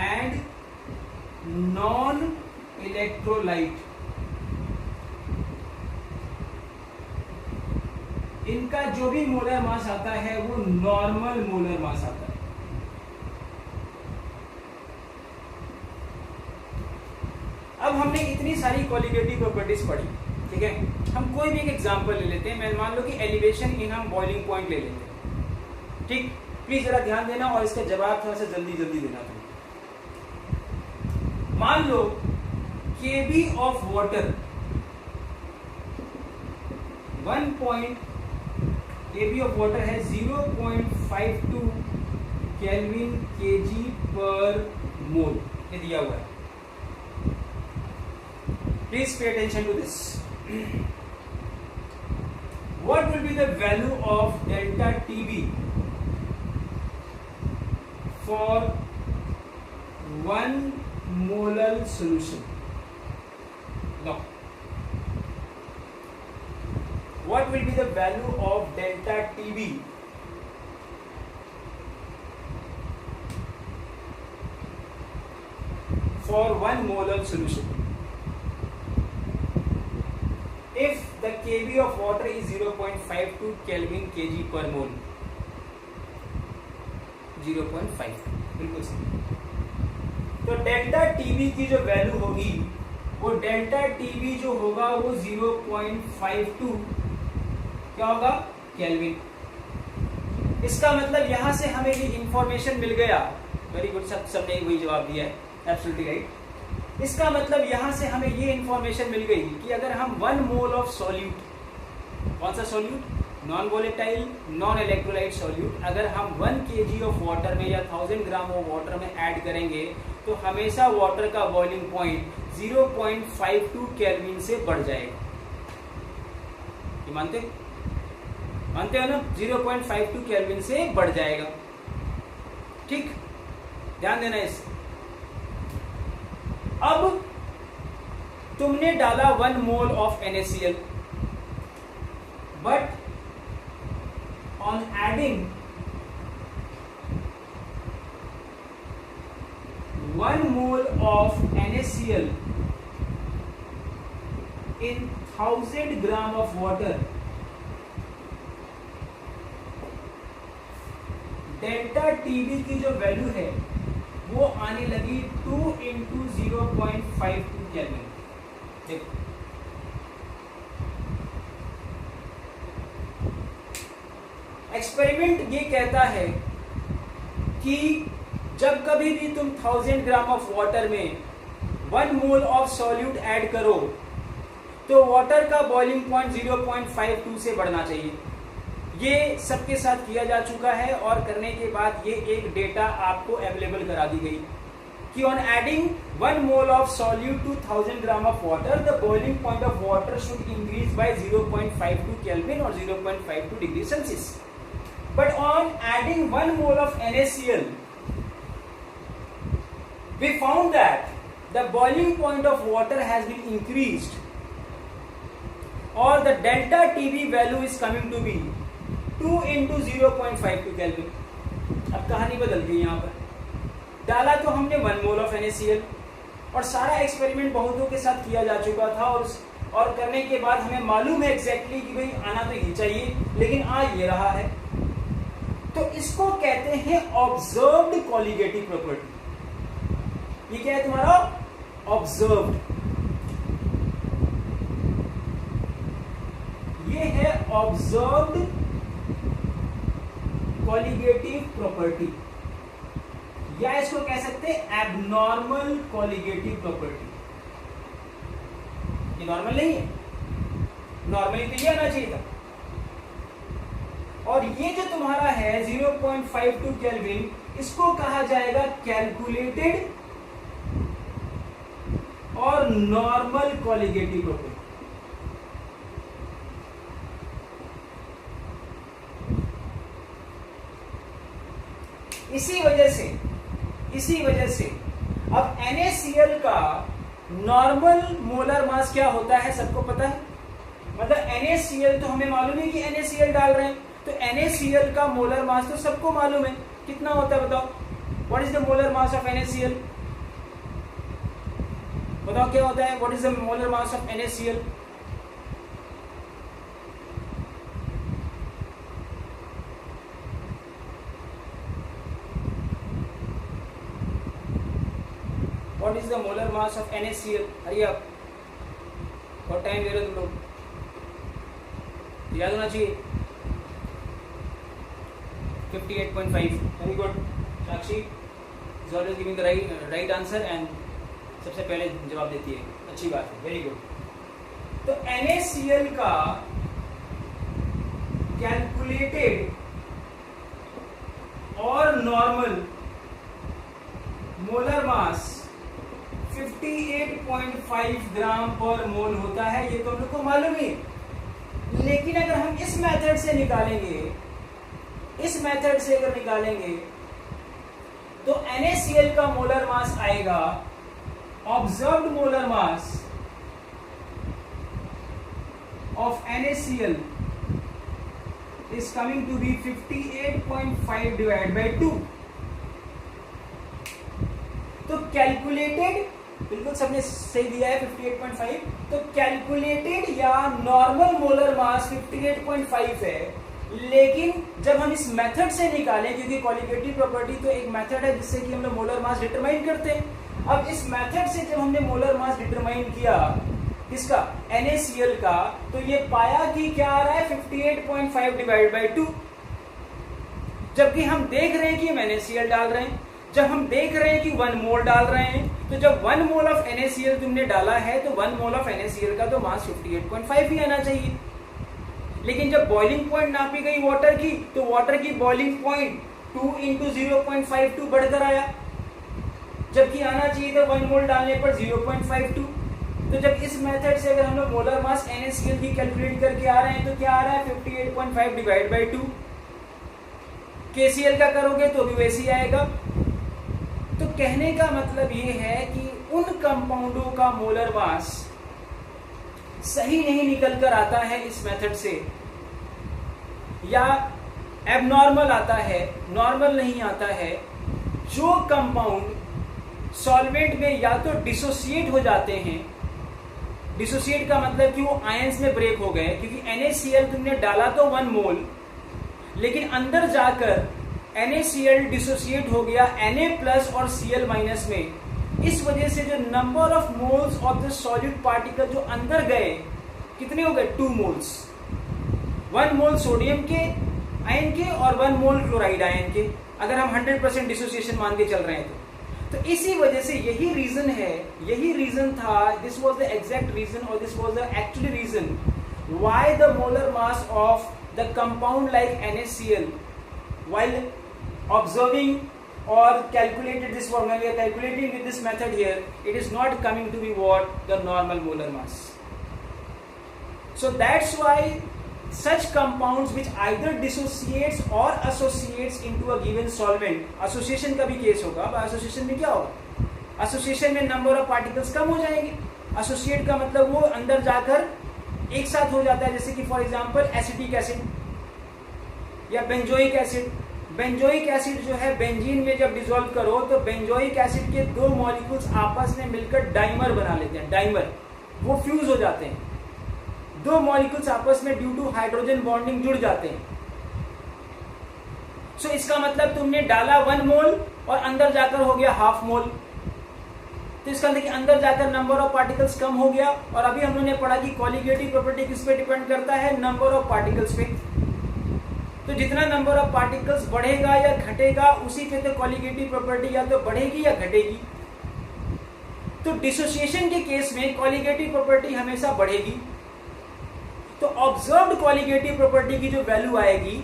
and non-electrolyte, इनका जो भी मोलर मास आता है वो नॉर्मल मोलर मास आता है। अब हमने इतनी सारी क्वालिटेटिव प्रॉपर्टीज पढ़ी, ठीक है, हम कोई भी एक एग्जांपल ले लेते हैं। मैं मान लो कि एलिवेशन इन हम बॉइलिंग पॉइंट ले लेते हैं, ठीक। प्लीज जरा ध्यान देना और इसका जवाब थोड़ा सा जल्दी जल्दी देना। मान लो केबी ऑफ वाटर 1 ऑफ वाटर है 0.52 केल्विन केजी पर मोल, ये दिया हुआ है। Please pay attention to this. What will be the value of delta TB for 1 molar solution? No. What will be the value of delta TB for 1 molar solution? If the kb of water is 0.52 Kelvin kg per mole, 0.52 बिल्कुल सही। तो delta TB की जो value होगी वो delta TB जो होगा वो 0.52 क्या होगा, केल्विन। इसका मतलब यहां से हमें ये इंफॉर्मेशन मिल गया, वेरी गुड, सबने वही जवाब दिया है, एब्सोल्युटली राइट। इसका मतलब यहां से हमें ये इंफॉर्मेशन मिल गई कि अगर हम 1 मोल ऑफ सॉल्यूट, कौन सा solute, non volatile non electrolyte solute, अगर हम 1 kg ऑफ वाटर में या 1000 ग्राम ऑफ वाटर में ऐड करेंगे तो हमेशा वाटर का बॉइलिंग पॉइंट 0.52 केल्विन से बढ़ जाएगा। ये मानते हो ना, 0.52 केल्विन से बढ़ जाएगा, ठीक, ध्यान देना इस। अब तुमने डाला 1 mole of NaCl, but on adding 1 mole of NaCl in 1000 gram of water, delta TB की जो वैल्यू है वो आने लगी 2 × 0.52 केल्विन। देखो एक्सपेरिमेंट ये कहता है कि जब कभी भी तुम 1000 ग्राम ऑफ वाटर में 1 मोल ऑफ सॉल्यूट ऐड करो तो वाटर का बॉइलिंग पॉइंट 0.52 से बढ़ना चाहिए। ये सबके साथ किया जा चुका है और करने के बाद ये एक डेटा आपको अवेलेबल करा दी गई कि on adding 1 mole of solute to 1000 gram of water the boiling point of water should increase by 0.52 kelvin और 0.52 degree Celsius. But on adding 1 mole of NaCl we found that the boiling point of water has been increased or the delta TB value is coming to be 2 into 0.52 Kelvin. अब कहानी बदल गई यहाँ पर. डाला तो हमने 1 मोल ऑफ NaCl और सारा एक्सपेरिमेंट बहुतों के साथ किया जा चुका था और करने के बाद हमें मालूम है एग्जैक्टली कि भाई आना तो ये चाहिए, लेकिन आ ये रहा है. तो इसको कहते हैं ऑब्जर्व्ड कॉलिगेटिव प्रॉपर्टी. ये क्या है तुम्हारा? ऑब्जर्व्ड. ये है ऑब्जर्व्ड कॉलिगेटिव प्रॉपर्टी, या इसको कह सकते हैं एबनॉर्मल कॉलिगेटिव प्रॉपर्टी. ये नॉर्मल नहीं है, नॉर्मली तो ये आना चाहिए था. और ये जो तुम्हारा है 0.52 केल्विन, इसको कहा जाएगा कैलकुलेटेड और नॉर्मल कॉलिगेटिव प्रॉपर्टी. इसी वजह से अब NaCl का नॉर्मल मोलर मास क्या होता है सबको पता है. मतलब NaCl तो हमें मालूम है कि NaCl डाल रहे हैं, तो NaCl का मोलर मास तो सबको मालूम है. कितना होता है बताओ? What is the molar mass of NaCl? बताओ क्या होता है? What is the molar mass of NaCl? What is the molar mass of NaCl? Hurry up. और टाइम दे रहे हो तुम लोग, याद होना चाहिए. 58.5. Very good. Sakshi is always giving the right answer and सबसे पहले जवाब देती है. अच्छी बात है, वेरी गुड. तो NaCl का कैलकुलेटेड और नॉर्मल मोलर मास 58.5 ग्राम पर मोल होता है. ये तो हम लोग को मालूम ही. लेकिन अगर हम इस मेथड से निकालेंगे, तो NaCl का मोलर मास आएगा, observed molar mass of NaCl is coming to be 58.5 divided by 2. तो कैलकुलेटेड, बिल्कुल सबने सही दिया है 58.5. तो कैलकुलेटेड या नॉर्मल मोलर मास 58.5 है. लेकिन जब हम इस मेथड से निकालें, क्योंकि कॉलिगेटिव प्रॉपर्टी तो एक मेथड है जिससे कि हम लोग मोलर मास डिटरमाइन करते हैं. अब इस मेथड से जब हमने मोलर मास डिटरमाइन किया किसका? NaCl का, तो ये पाया कि क्या आ रहा है 58.5 डिवाइड बाई 2. जबकि हम देख रहे हैं कि हम NaCl डाल रहे हैं, जब हम देख रहे हैं कि 1 मोल डाल रहे हैं, तो जब 1 मोल ऑफ NaCl तुमने डाला है तो 1 मोल ऑफ NaCl का तो मास 58.5 ही आना चाहिए. लेकिन जब बॉइलिंग पॉइंट नापी गई वाटर की, तो वाटर की बॉइलिंग पॉइंट 2 into 0.52 बढ़कर आया, जबकि आना चाहिए था 1 मोल डालने पर 0.52. तो जब इस मेथड से अगर हम लोग मोलर मास NaCl की कैलकुलेट करके आ रहे हैं, तो क्या आ रहा है 58.5 डिवाइड बाई 2. KCl का करोगे तो भी वैसे ही आएगा. तो कहने का मतलब ये है कि उन कंपाउंडों का मोलर मास सही नहीं निकल कर आता है इस मेथड से, या एबनॉर्मल आता है, नॉर्मल नहीं आता है. जो कंपाउंड सॉल्वेंट में या तो डिसोसिएट हो जाते हैं, डिसोसिएट का मतलब कि वो आयंस में ब्रेक हो गए, क्योंकि NaCl तुमने डाला तो 1 मोल, लेकिन अंदर जाकर NaCl डिसोसिएट हो गया Na प्लस और Cl माइनस में. इस वजह से जो number of moles of the solid particle जो अंदर गए कितने हो गए? 2 मोल्स. 1 मोल सोडियम के आयन के और 1 मोल क्लोराइड आयन के, अगर हम 100% डिसोसिएशन मान के चल रहे हैं तो इसी वजह से यही रीजन है, यही रीजन था, this was the exact reason और this was the actually reason why the molar mass of the compound like NaCl while observing or calculated this one, when we are calculating with this method here, it is not coming to be what? The normal molar mass. So that's why such compounds which either dissociates or associates into a given solvent, association का भी case होगा. अब association में क्या होगा? Association में number of particles कम हो जाएंगे। एसोसिएट का मतलब वो अंदर जाकर एक साथ हो जाता है, जैसे कि फॉर एग्जांपल एसिटिक एसिड या बेंजोइक एसिड। बेंजोइक एसिड जो है बेंजीन में जब डिसॉल्व करो तो बेंजोइक एसिड के दो मॉलिक्यूल्स आपस में मिलकर डाइमर बना लेते हैं, डाइमर, वो फ्यूज हो जाते हैं, दो मॉलिक्यूल्स आपस में ड्यू टू हाइड्रोजन बॉन्डिंग जुड़ जाते हैं। सो इसका मतलब तुमने डाला 1 मोल और अंदर जाकर हो गया हाफ मोल, तो इसका मतलब कि अंदर जाकर नंबर ऑफ पार्टिकल्स कम हो गया। और अभी हम लोगों ने पढ़ा कि कॉलिगेटिव प्रॉपर्टी किस पे डिपेंड करता है, नंबर ऑफ पार्टिकल्स पे। तो जितना नंबर ऑफ पार्टिकल्स बढ़ेगा या घटेगा उसी पे तो कॉलिगेटिव प्रॉपर्टी या तो बढ़ेगी या घटेगी। तो डिसोसिएशन के केस में कॉलिगेटिव प्रॉपर्टी हमेशा बढ़ेगी। तो ऑब्जर्व्ड कॉलिगेटिव प्रॉपर्टी की जो वैल्यू आएगी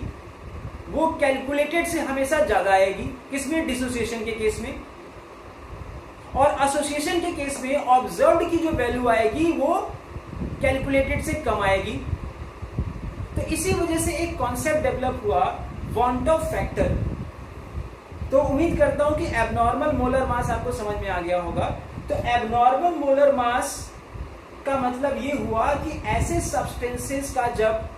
वो कैलकुलेटेड से हमेशा ज्यादा आएगी, किसमें, डिसोसिएशन के केस में। और एसोसिएशन के केस में ऑब्जर्व्ड की जो वैल्यू आएगी वो कैलकुलेटेड से कम आएगी। तो इसी वजह से एक कॉन्सेप्ट डेवलप हुआ, वांट ऑफ फैक्टर। तो उम्मीद करता हूं कि एबनॉर्मल मोलर मास आपको समझ में आ गया होगा। तो एबनॉर्मल मोलर मास का मतलब ये हुआ कि ऐसे सब्सटेंसेस का जब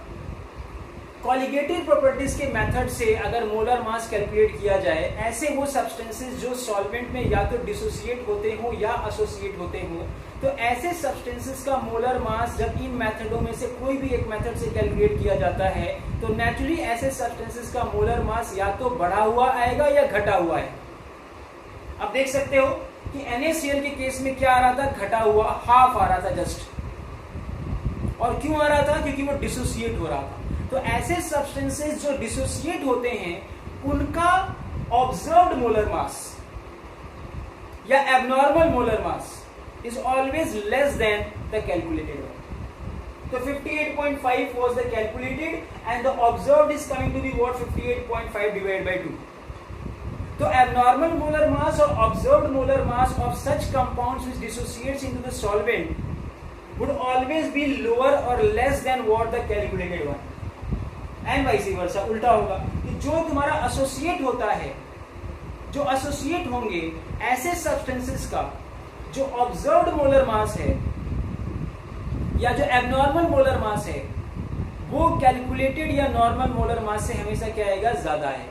कॉलिगेटिव प्रॉपर्टीज के मेथड से अगर मोलर मास कैलकुलेट किया जाए, ऐसे वो सब्सटेंसेस जो सॉल्वेंट में या तो डिसोसिएट होते हो या एसोसिएट होते हो, तो ऐसे सब्सटेंसेस का मोलर मास जब इन मेथडों में से कोई भी एक मेथड से कैलकुलेट किया जाता है तो नेचुरली ऐसे सब्सटेंसेस का मोलर मास या तो बढ़ा हुआ आएगा या घटा हुआ है। अब देख सकते हो कि NaCl के केस में क्या आ रहा था, घटा हुआ, हाफ आ रहा था जस्ट। और क्यों आ रहा था, क्योंकि वो डिसोसिएट हो रहा था। तो ऐसे सब्सटेंसेस जो डिसोसिएट होते हैं उनका ऑब्जर्व्ड मोलर मास या abnormal molar mass is always less than the calculated one. So 58.5 was the calculated and the observed is coming to be what, 58.5 divided by 2. So abnormal molar mass or observed molar mass of such compounds which dissociates into the solvent would always be lower or less than what the calculated one. And vice versa, उल्टा होगा कि जो तुम्हारा associate होता है, जो associate होंगे ऐसे सब्सटेंसेस का जो ऑब्जर्व्ड मोलर मास है या जो एबनॉर्मल मोलर मास है वो कैलकुलेटेड या नॉर्मल मोलर मास से हमेशा क्या आएगा, ज्यादा है।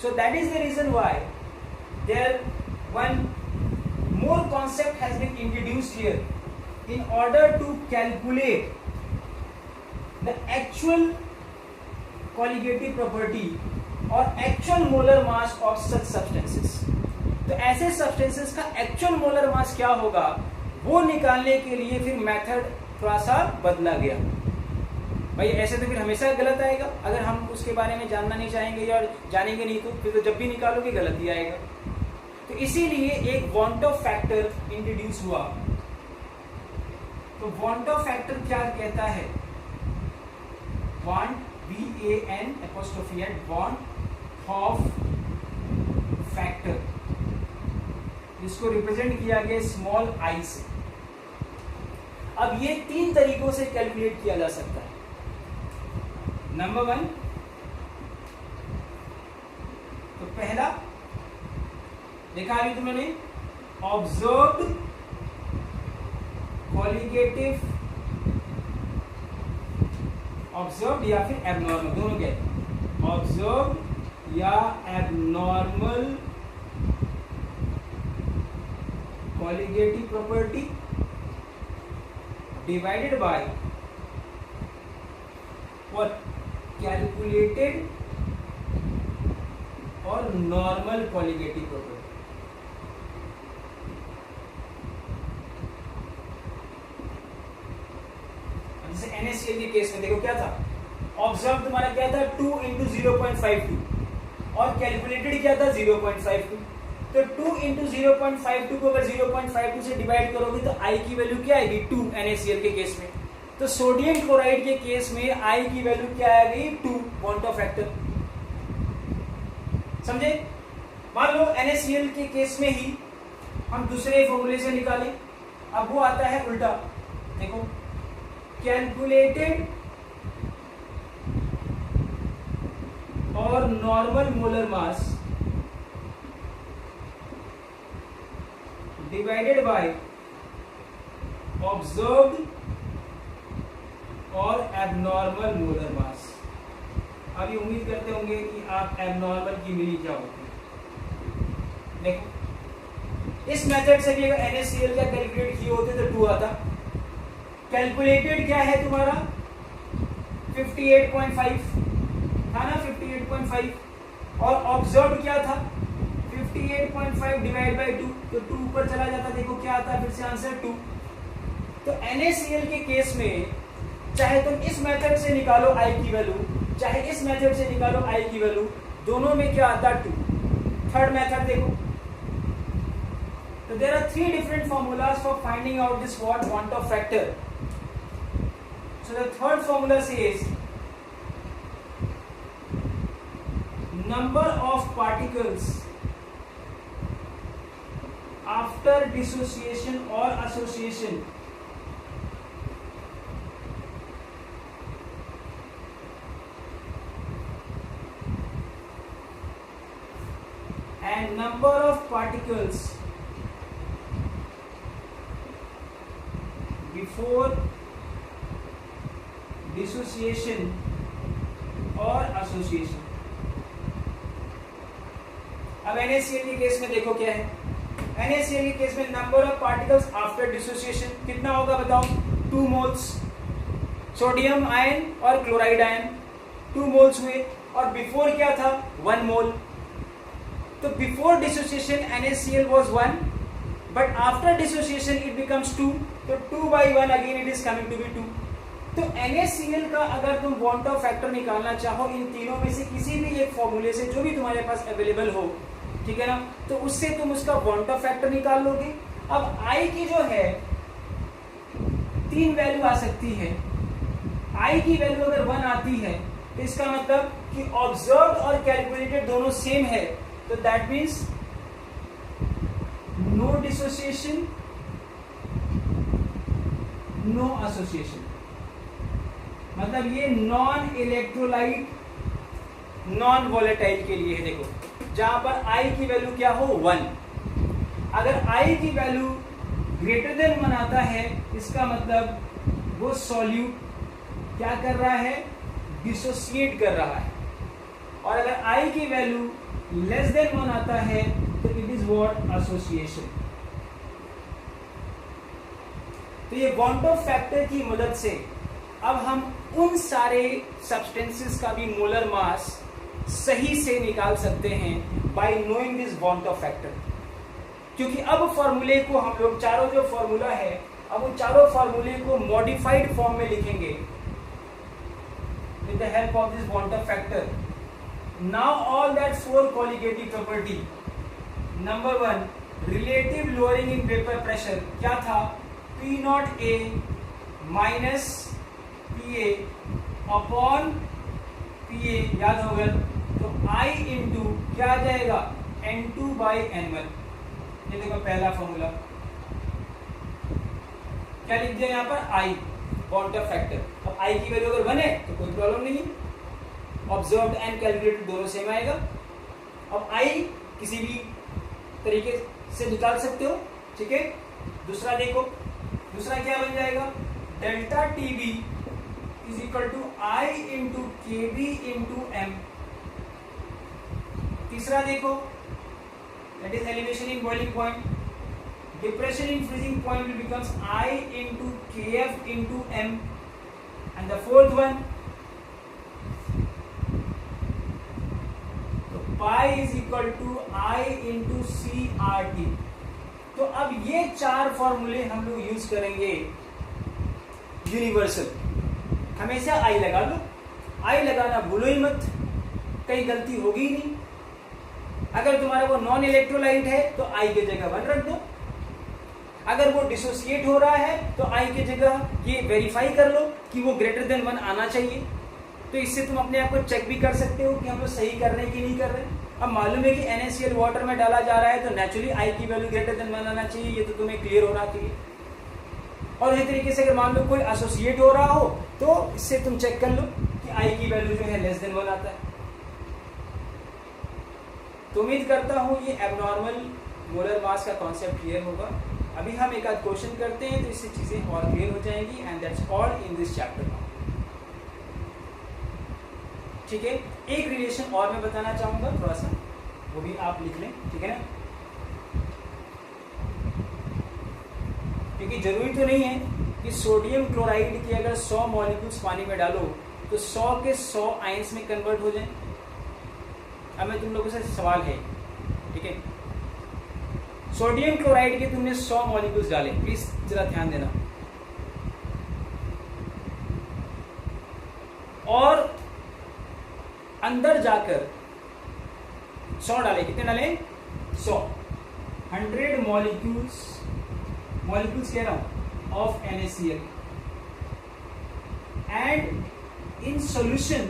So that is the reason why there one more concept has been introduced here in order to calculate the actual colligative property और actual molar mass of such substances. तो ऐसे substances का एक्चुअल मोलर मास क्या होगा वो निकालने के लिए फिर मेथड थोड़ा सा बदला गया। भाई ऐसे तो फिर हमेशा गलत आएगा, अगर हम उसके बारे में जानना नहीं चाहेंगे या जानेंगे नहीं तो फिर तो जब भी निकालोगे गलत ही आएगा। तो इसीलिए एक वांट ऑफ फैक्टर इंट्रोड्यूस हुआ। तो वांट ऑफ फैक्टर क्या कहता है, want, VAN', want of factor, इसको रिप्रेजेंट किया गया स्मॉल आई से। अब ये 3 तरीकों से कैलकुलेट किया जा सकता है। नंबर 1, तो पहला देखा अभी तुमने, ऑब्जर्व्ड कॉलिगेटिव, ऑब्जर्व्ड या फिर एबनॉर्मल, दोनों क्या है, ऑब्जर्व्ड या abnormal colligative property divided by what, calculated और नॉर्मल कॉलिगेटिव प्रॉपर्टी। जैसे NaCl के केस में देखो क्या था, ऑब्जर्व तुम्हारा क्या था 2 × 0.52 और कैलकुलेटेड क्या था 0.52। तो 2 × 0.52 को अगर 0.52 से डिवाइड करोगे तो I की वैल्यू क्या आएगी, 2 NaCl के केस में। तो सोडियम क्लोराइड के केस में I की वैल्यू क्या आएगी, 2, वांट ऑफ फैक्टर। समझे? मान लो NaCl के केस में ही हम दूसरे फॉर्मूले से निकालें, अब वो आता है उल्टा। देखो, कैलकुलेटेड और normal molar mass divided by observed और एबनॉर्मल मोलर मास। अभी उम्मीद करते होंगे कि आप एबनॉर्मल की मीनिंग क्या होती है। देखो इस मेथड से भी अगर NaCl का कैलकुलेट किए होते तो 2 आता। कैलकुलेटेड क्या है तुम्हारा 58.5 था ना, 58.5 और ऑब्जर्व क्या था 58.5 डिवाइड बाय 2, तो 2 ऊपर चला जाता। देखो क्या आता है फिर से आंसर 2। तो NaCl के केस में चाहे तुम इस मेथड से निकालो I की वैल्यू, चाहे इस मेथड से निकालो I की वैल्यू, दोनों में क्या आता 2। थर्ड मेथड देखो, तो there are 3 different formulas for finding out this what want of factor. So the third formula says number of particles after dissociation or association and number of particles before dissociation or association। अब NaCl के case में देखो क्या है, NaCl के case में number of particles after dissociation कितना होगा बताओ, 2 मोल्स सोडियम आयन और क्लोराइड आयन 2 मोल्स हुए, और बिफोर क्या था 1 मोल। तो before dissociation NaCl was 1 but after dissociation it becomes 2, तो 2 by 1 again it is coming to be 2। तो NaCl का अगर तुम want of factor निकालना चाहो इन तीनों में से किसी भी एक फॉर्मूले से जो भी तुम्हारे पास अवेलेबल हो, ठीक है ना, तो उससे तुम उसका want of factor निकाल लोगे। अब I की जो है 3 वैल्यू आ सकती है। I की वैल्यू अगर 1 आती है तो इसका मतलब कि ऑब्जर्व्ड और कैलकुलेटेड दोनों सेम है, तो that means no dissociation no association. मतलब ये नॉन इलेक्ट्रोलाइट नॉन वोलेटाइल के लिए है। देखो जहां पर I की वैल्यू क्या हो 1, अगर I की वैल्यू ग्रेटर देन 1 आता है इसका मतलब वो सॉल्यूट क्या कर रहा है, डिसोसिएट कर रहा है, और अगर I की वैल्यू लेस देन 1 आता है तो इट इज व्हाट एसोसिएशन। तो ये want of factor की मदद से अब हम उन सारे सब्सटेंसेस का भी मोलर मास सही से निकाल सकते हैं bye knowing this want of factor। क्योंकि अब फॉर्मूले को हम लोग चारों जो फॉर्मूला है अब उन चारों फॉर्मूले को मॉडिफाइड फॉर्म में लिखेंगे with the help of this want of factor। Now all that 4 colligative property, number 1 relative lowering in vapor pressure क्या था, P naught A minus PA upon PA याद होगा, तो I इंटू क्या आ जाएगा N2 by N1। ये देखो पहला फॉर्मूला क्या लिख दिया यहाँ पर I want of factor। अब I की वैल्यू अगर 1 है तो कोई प्रॉब्लम नहीं, ऑब्जर्व्ड एंड कैलकुलेटेड दोनों सेम आएगा। अब I किसी भी तरीके से निकाल सकते हो, ठीक है। दूसरा देखो, दूसरा क्या बन जाएगा, delta TB is equal to I into KB into M। तीसरा देखो, that is elevation in boiling point, depression in freezing point will becomes I into KF into M। And the fourth one pi is equal to I into CRT। तो अब ये 4 फॉर्मूले हम लोग use करेंगे universal. हमेशा I लगा लो, I लगाना भूलो ही मत, कहीं गलती होगी ही नहीं। अगर तुम्हारा वो नॉन इलेक्ट्रोलाइट है तो I की जगह 1 रख दो, अगर वो डिसोसिएट हो रहा है तो I की जगह ये वेरीफाई कर लो कि वो ग्रेटर देन 1 आना चाहिए। तो इससे तुम अपने आप को चेक भी कर सकते हो कि हम लोग सही कर रहे हैं कि नहीं कर रहे हैं। अब मालूम है कि NaCl वाटर में डाला जा रहा है तो नेचुरली I की वैल्यू ग्रेटर देन 1 आना चाहिए, ये तो तुम्हें क्लियर होना चाहिए। और इसी तरीके से अगर मान लो कोई एसोसिएट हो रहा हो तो इससे तुम चेक कर लो कि I की वैल्यू जो है लेस देन 1 आता है। तो उम्मीद करता हूँ ये एबनॉर्मल मोलर मास का कॉन्सेप्ट क्लियर होगा। अभी हम एक आध क्वेश्चन करते हैं तो इससे चीज़ें और क्लियर हो जाएंगी and that's all in this chapter now. ठीक है, एक रिलेशन और मैं बताना चाहूँगा थोड़ा सा, वो भी आप लिख लें, ठीक है ना, क्योंकि जरूरी तो नहीं है कि सोडियम क्लोराइड की अगर 100 मॉलिक्यूल्स पानी में डालो तो 100 के 100 आयंस में कन्वर्ट हो जाए। अब मैं तुम लोगों से सवाल है, ठीक है, सोडियम क्लोराइड के तुमने 100 मॉलिक्यूल्स डाले, प्लीज जरा ध्यान देना, और अंदर जाकर 100 डाले, कितने डाले, 100, 100 मॉलिक्यूल्स कह रहा हूं of NaCl, and in solution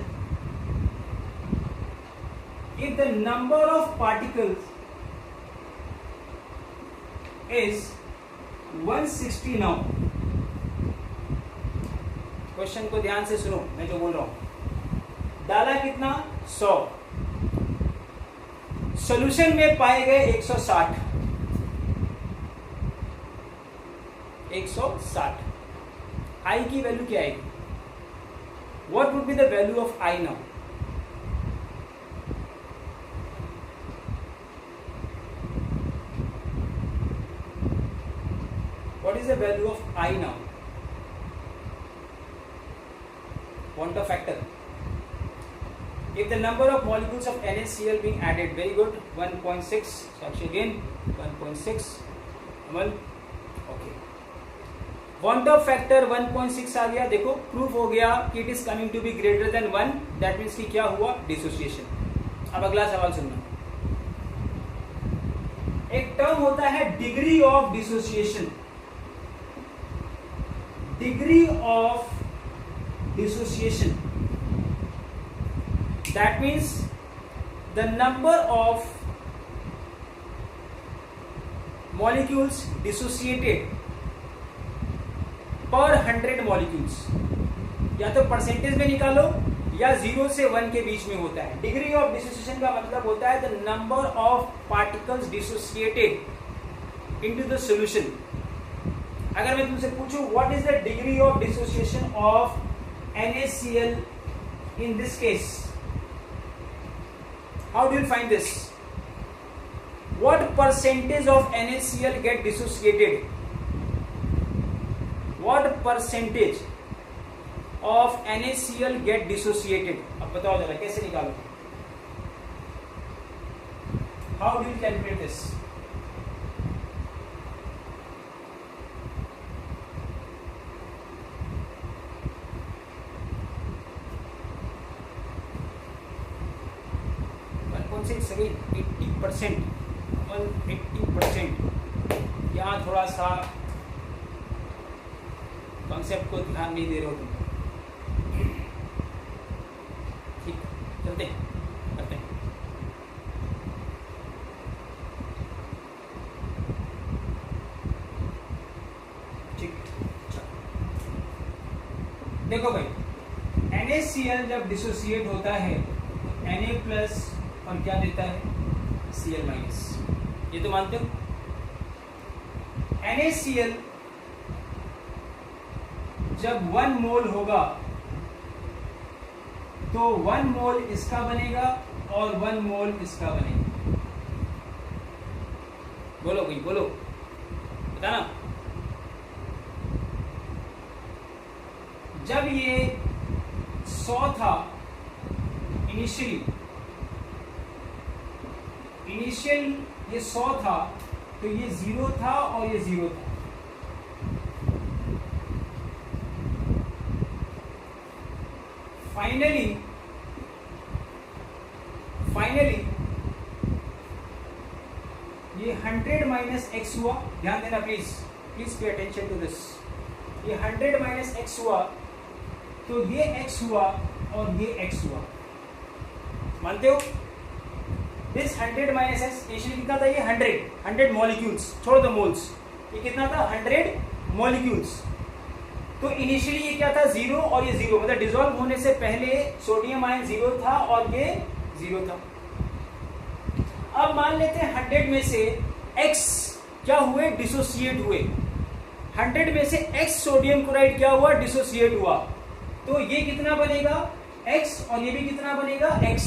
if the number of particles is 160 now, question को ध्यान से सुनो, मैं जो बोल रहा हूं, डाला कितना, 100, सॉल्यूशन में पाए गए 160, 160, आई की वैल्यू क्या आएगी, what would be the value of I now, what is the value of I now, want a factor, if the number of molecules of NaCl being added, very good, 1.6, Sakshi again 1.6, Amal, okay, want a factor 1.6 आ गया, देखो proof हो गया कि it is coming to be greater than 1, that means कि क्या हुआ, dissociation. अब अगला सवाल सुनना, एक टर्म होता है degree of dissociation, degree of dissociation, that means the number of molecules dissociated per 100 molecules, या तो परसेंटेज में निकालो या 0 से 1 के बीच में होता है। डिग्री ऑफ डिसोसिएशन का मतलब होता है the number of particles dissociated into the solution. अगर मैं तुमसे पूछूं what is the degree of dissociation of NaCl in this case, how do you find this, what percentage of NaCl get dissociated, what percentage of NaCl get dissociated, अब बताओ जरा कैसे निकालो, how do you calculate this, से 80%, 180%, यहाँ थोड़ा सा concept को ध्यान नहीं दे रहे हो तुम, ठीक, चलते करते हैं, ठीक, देखो भाई NaCl जब डिसोसिएट होता है Na प्लस और क्या देता है, Cl माइनस, ये तो मानते हो। NaCl जब 1 मोल होगा तो 1 मोल इसका बनेगा और 1 मोल इसका बनेगा, बोलो भाई बोलो, बताना। जब ये 100 था इनिशियल ये 100 था तो ये 0 था और ये 0 था, फाइनली ये 100 माइनस एक्स हुआ, ध्यान देना please pay attention to this, ये 100 माइनस एक्स हुआ तो ये x हुआ और ये x हुआ, मानते हो। दिस 100 माइनस एक्स इनिशियली कितना था, ये 100 मॉलिक्यूल्स, छोड़ दो मोल्स, ये कितना था 100 मॉलिक्यूल्स, तो इनिशियली ये क्या था 0 और ये 0, मतलब डिसॉल्व होने से पहले सोडियम आयन 0 था और ये 0 था। अब मान लेते हैं 100 में से x क्या हुए, डिसोसिएट हुए। 100 में से x सोडियम क्लोराइड क्या हुआ, डिसोसिएट हुआ। तो ये कितना बनेगा x और ये भी कितना बनेगा x।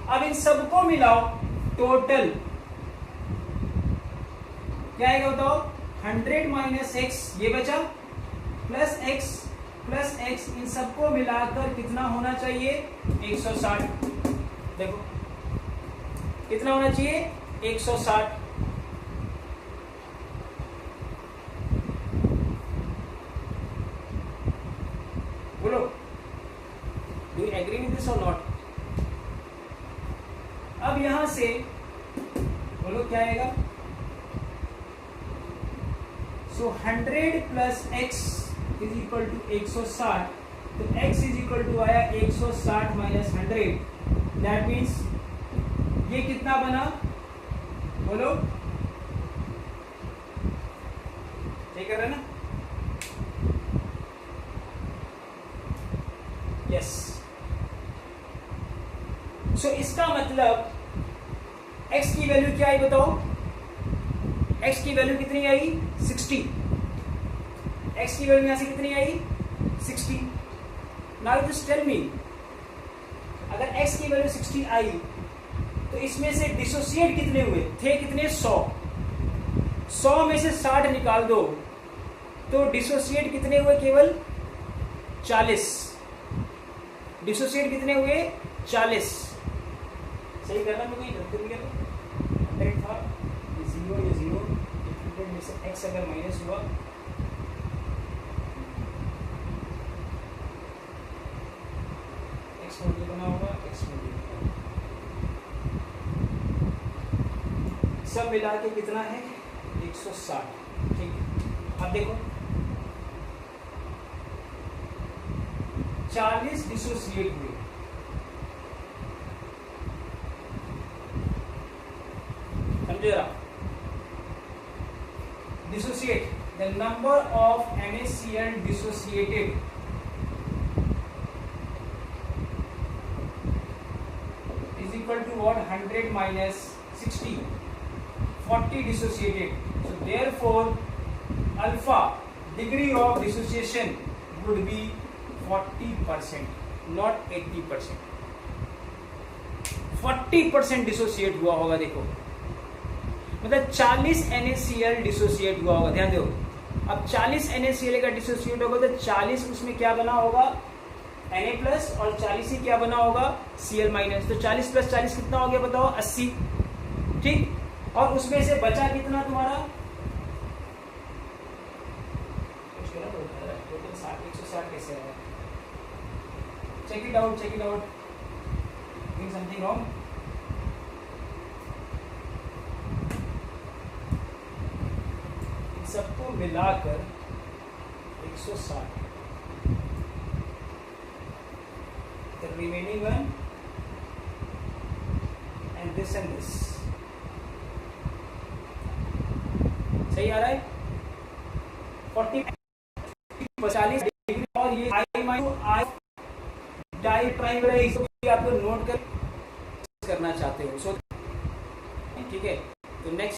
अब इन सबको मिलाओ, टोटल क्या आएगा बताओ, 100 माइनस x ये बचा, प्लस x, इन सबको मिलाकर कितना होना चाहिए 160। देखो कितना होना चाहिए 160। बोलो, do you agree with this और नॉट। अब यहां से बोलो क्या आएगा, so 100 plus x is equal to 160। तो x इज इक्वल टू आया 160 माइनस 100, दैट मीन्स ये कितना बना, बोलो ठीक कर रहे ना, यस। सो इसका मतलब x की वैल्यू क्या आई बताओ, x की वैल्यू कितनी आई 60। x की वैल्यू यहां से कितनी आई 60। नाउ जस्ट टेल मी, अगर x की वैल्यू 60 आई तो इसमें से डिसोसिएट कितने हुए थे, कितने 100 में से 60 निकाल दो तो डिसोसिएट कितने हुए, केवल 40। डिसोसिएट कितने हुए 40। सही करना, मैं कोई गलती नहीं कर, 100 था, ये 0 ये 0, 100 में से x अगर माइनस हुआ x मोड बना होगा, x मोड सब मिला के कितना है 160। ठीक है, अब देखो 40 डिसोसिएट हुए, समझे जरा, dissociate the number of NaCl dissociated is equal to what, 100 minus 60, 40 dissociated. So therefore alpha degree of dissociation would be 40%, not 80%. 40% dissociate हुआ होगा। देखो मतलब 40 NaCl डिसोसिएट हुआ होगा, ध्यान दो। अब 40 NaCl का डिसोसिएट होगा तो 40 उसमें क्या बना होगा Na प्लस, और 40 ही क्या बना होगा Cl माइनस। तो 40 प्लस 40 कितना हो गया बताओ 80। ठीक, और उसमें से बचा कितना तुम्हारा, टोटल 160 कैसे है, check it out, doing something wrong. इन सबको मिलाकर 160, the remaining one and this सही आ रहा है 40 40 डिग्री, और ये I डाई ट्राइंगल है, इसको आपको नोट करना चाहते हो, ठीक है। तो नेक्स्ट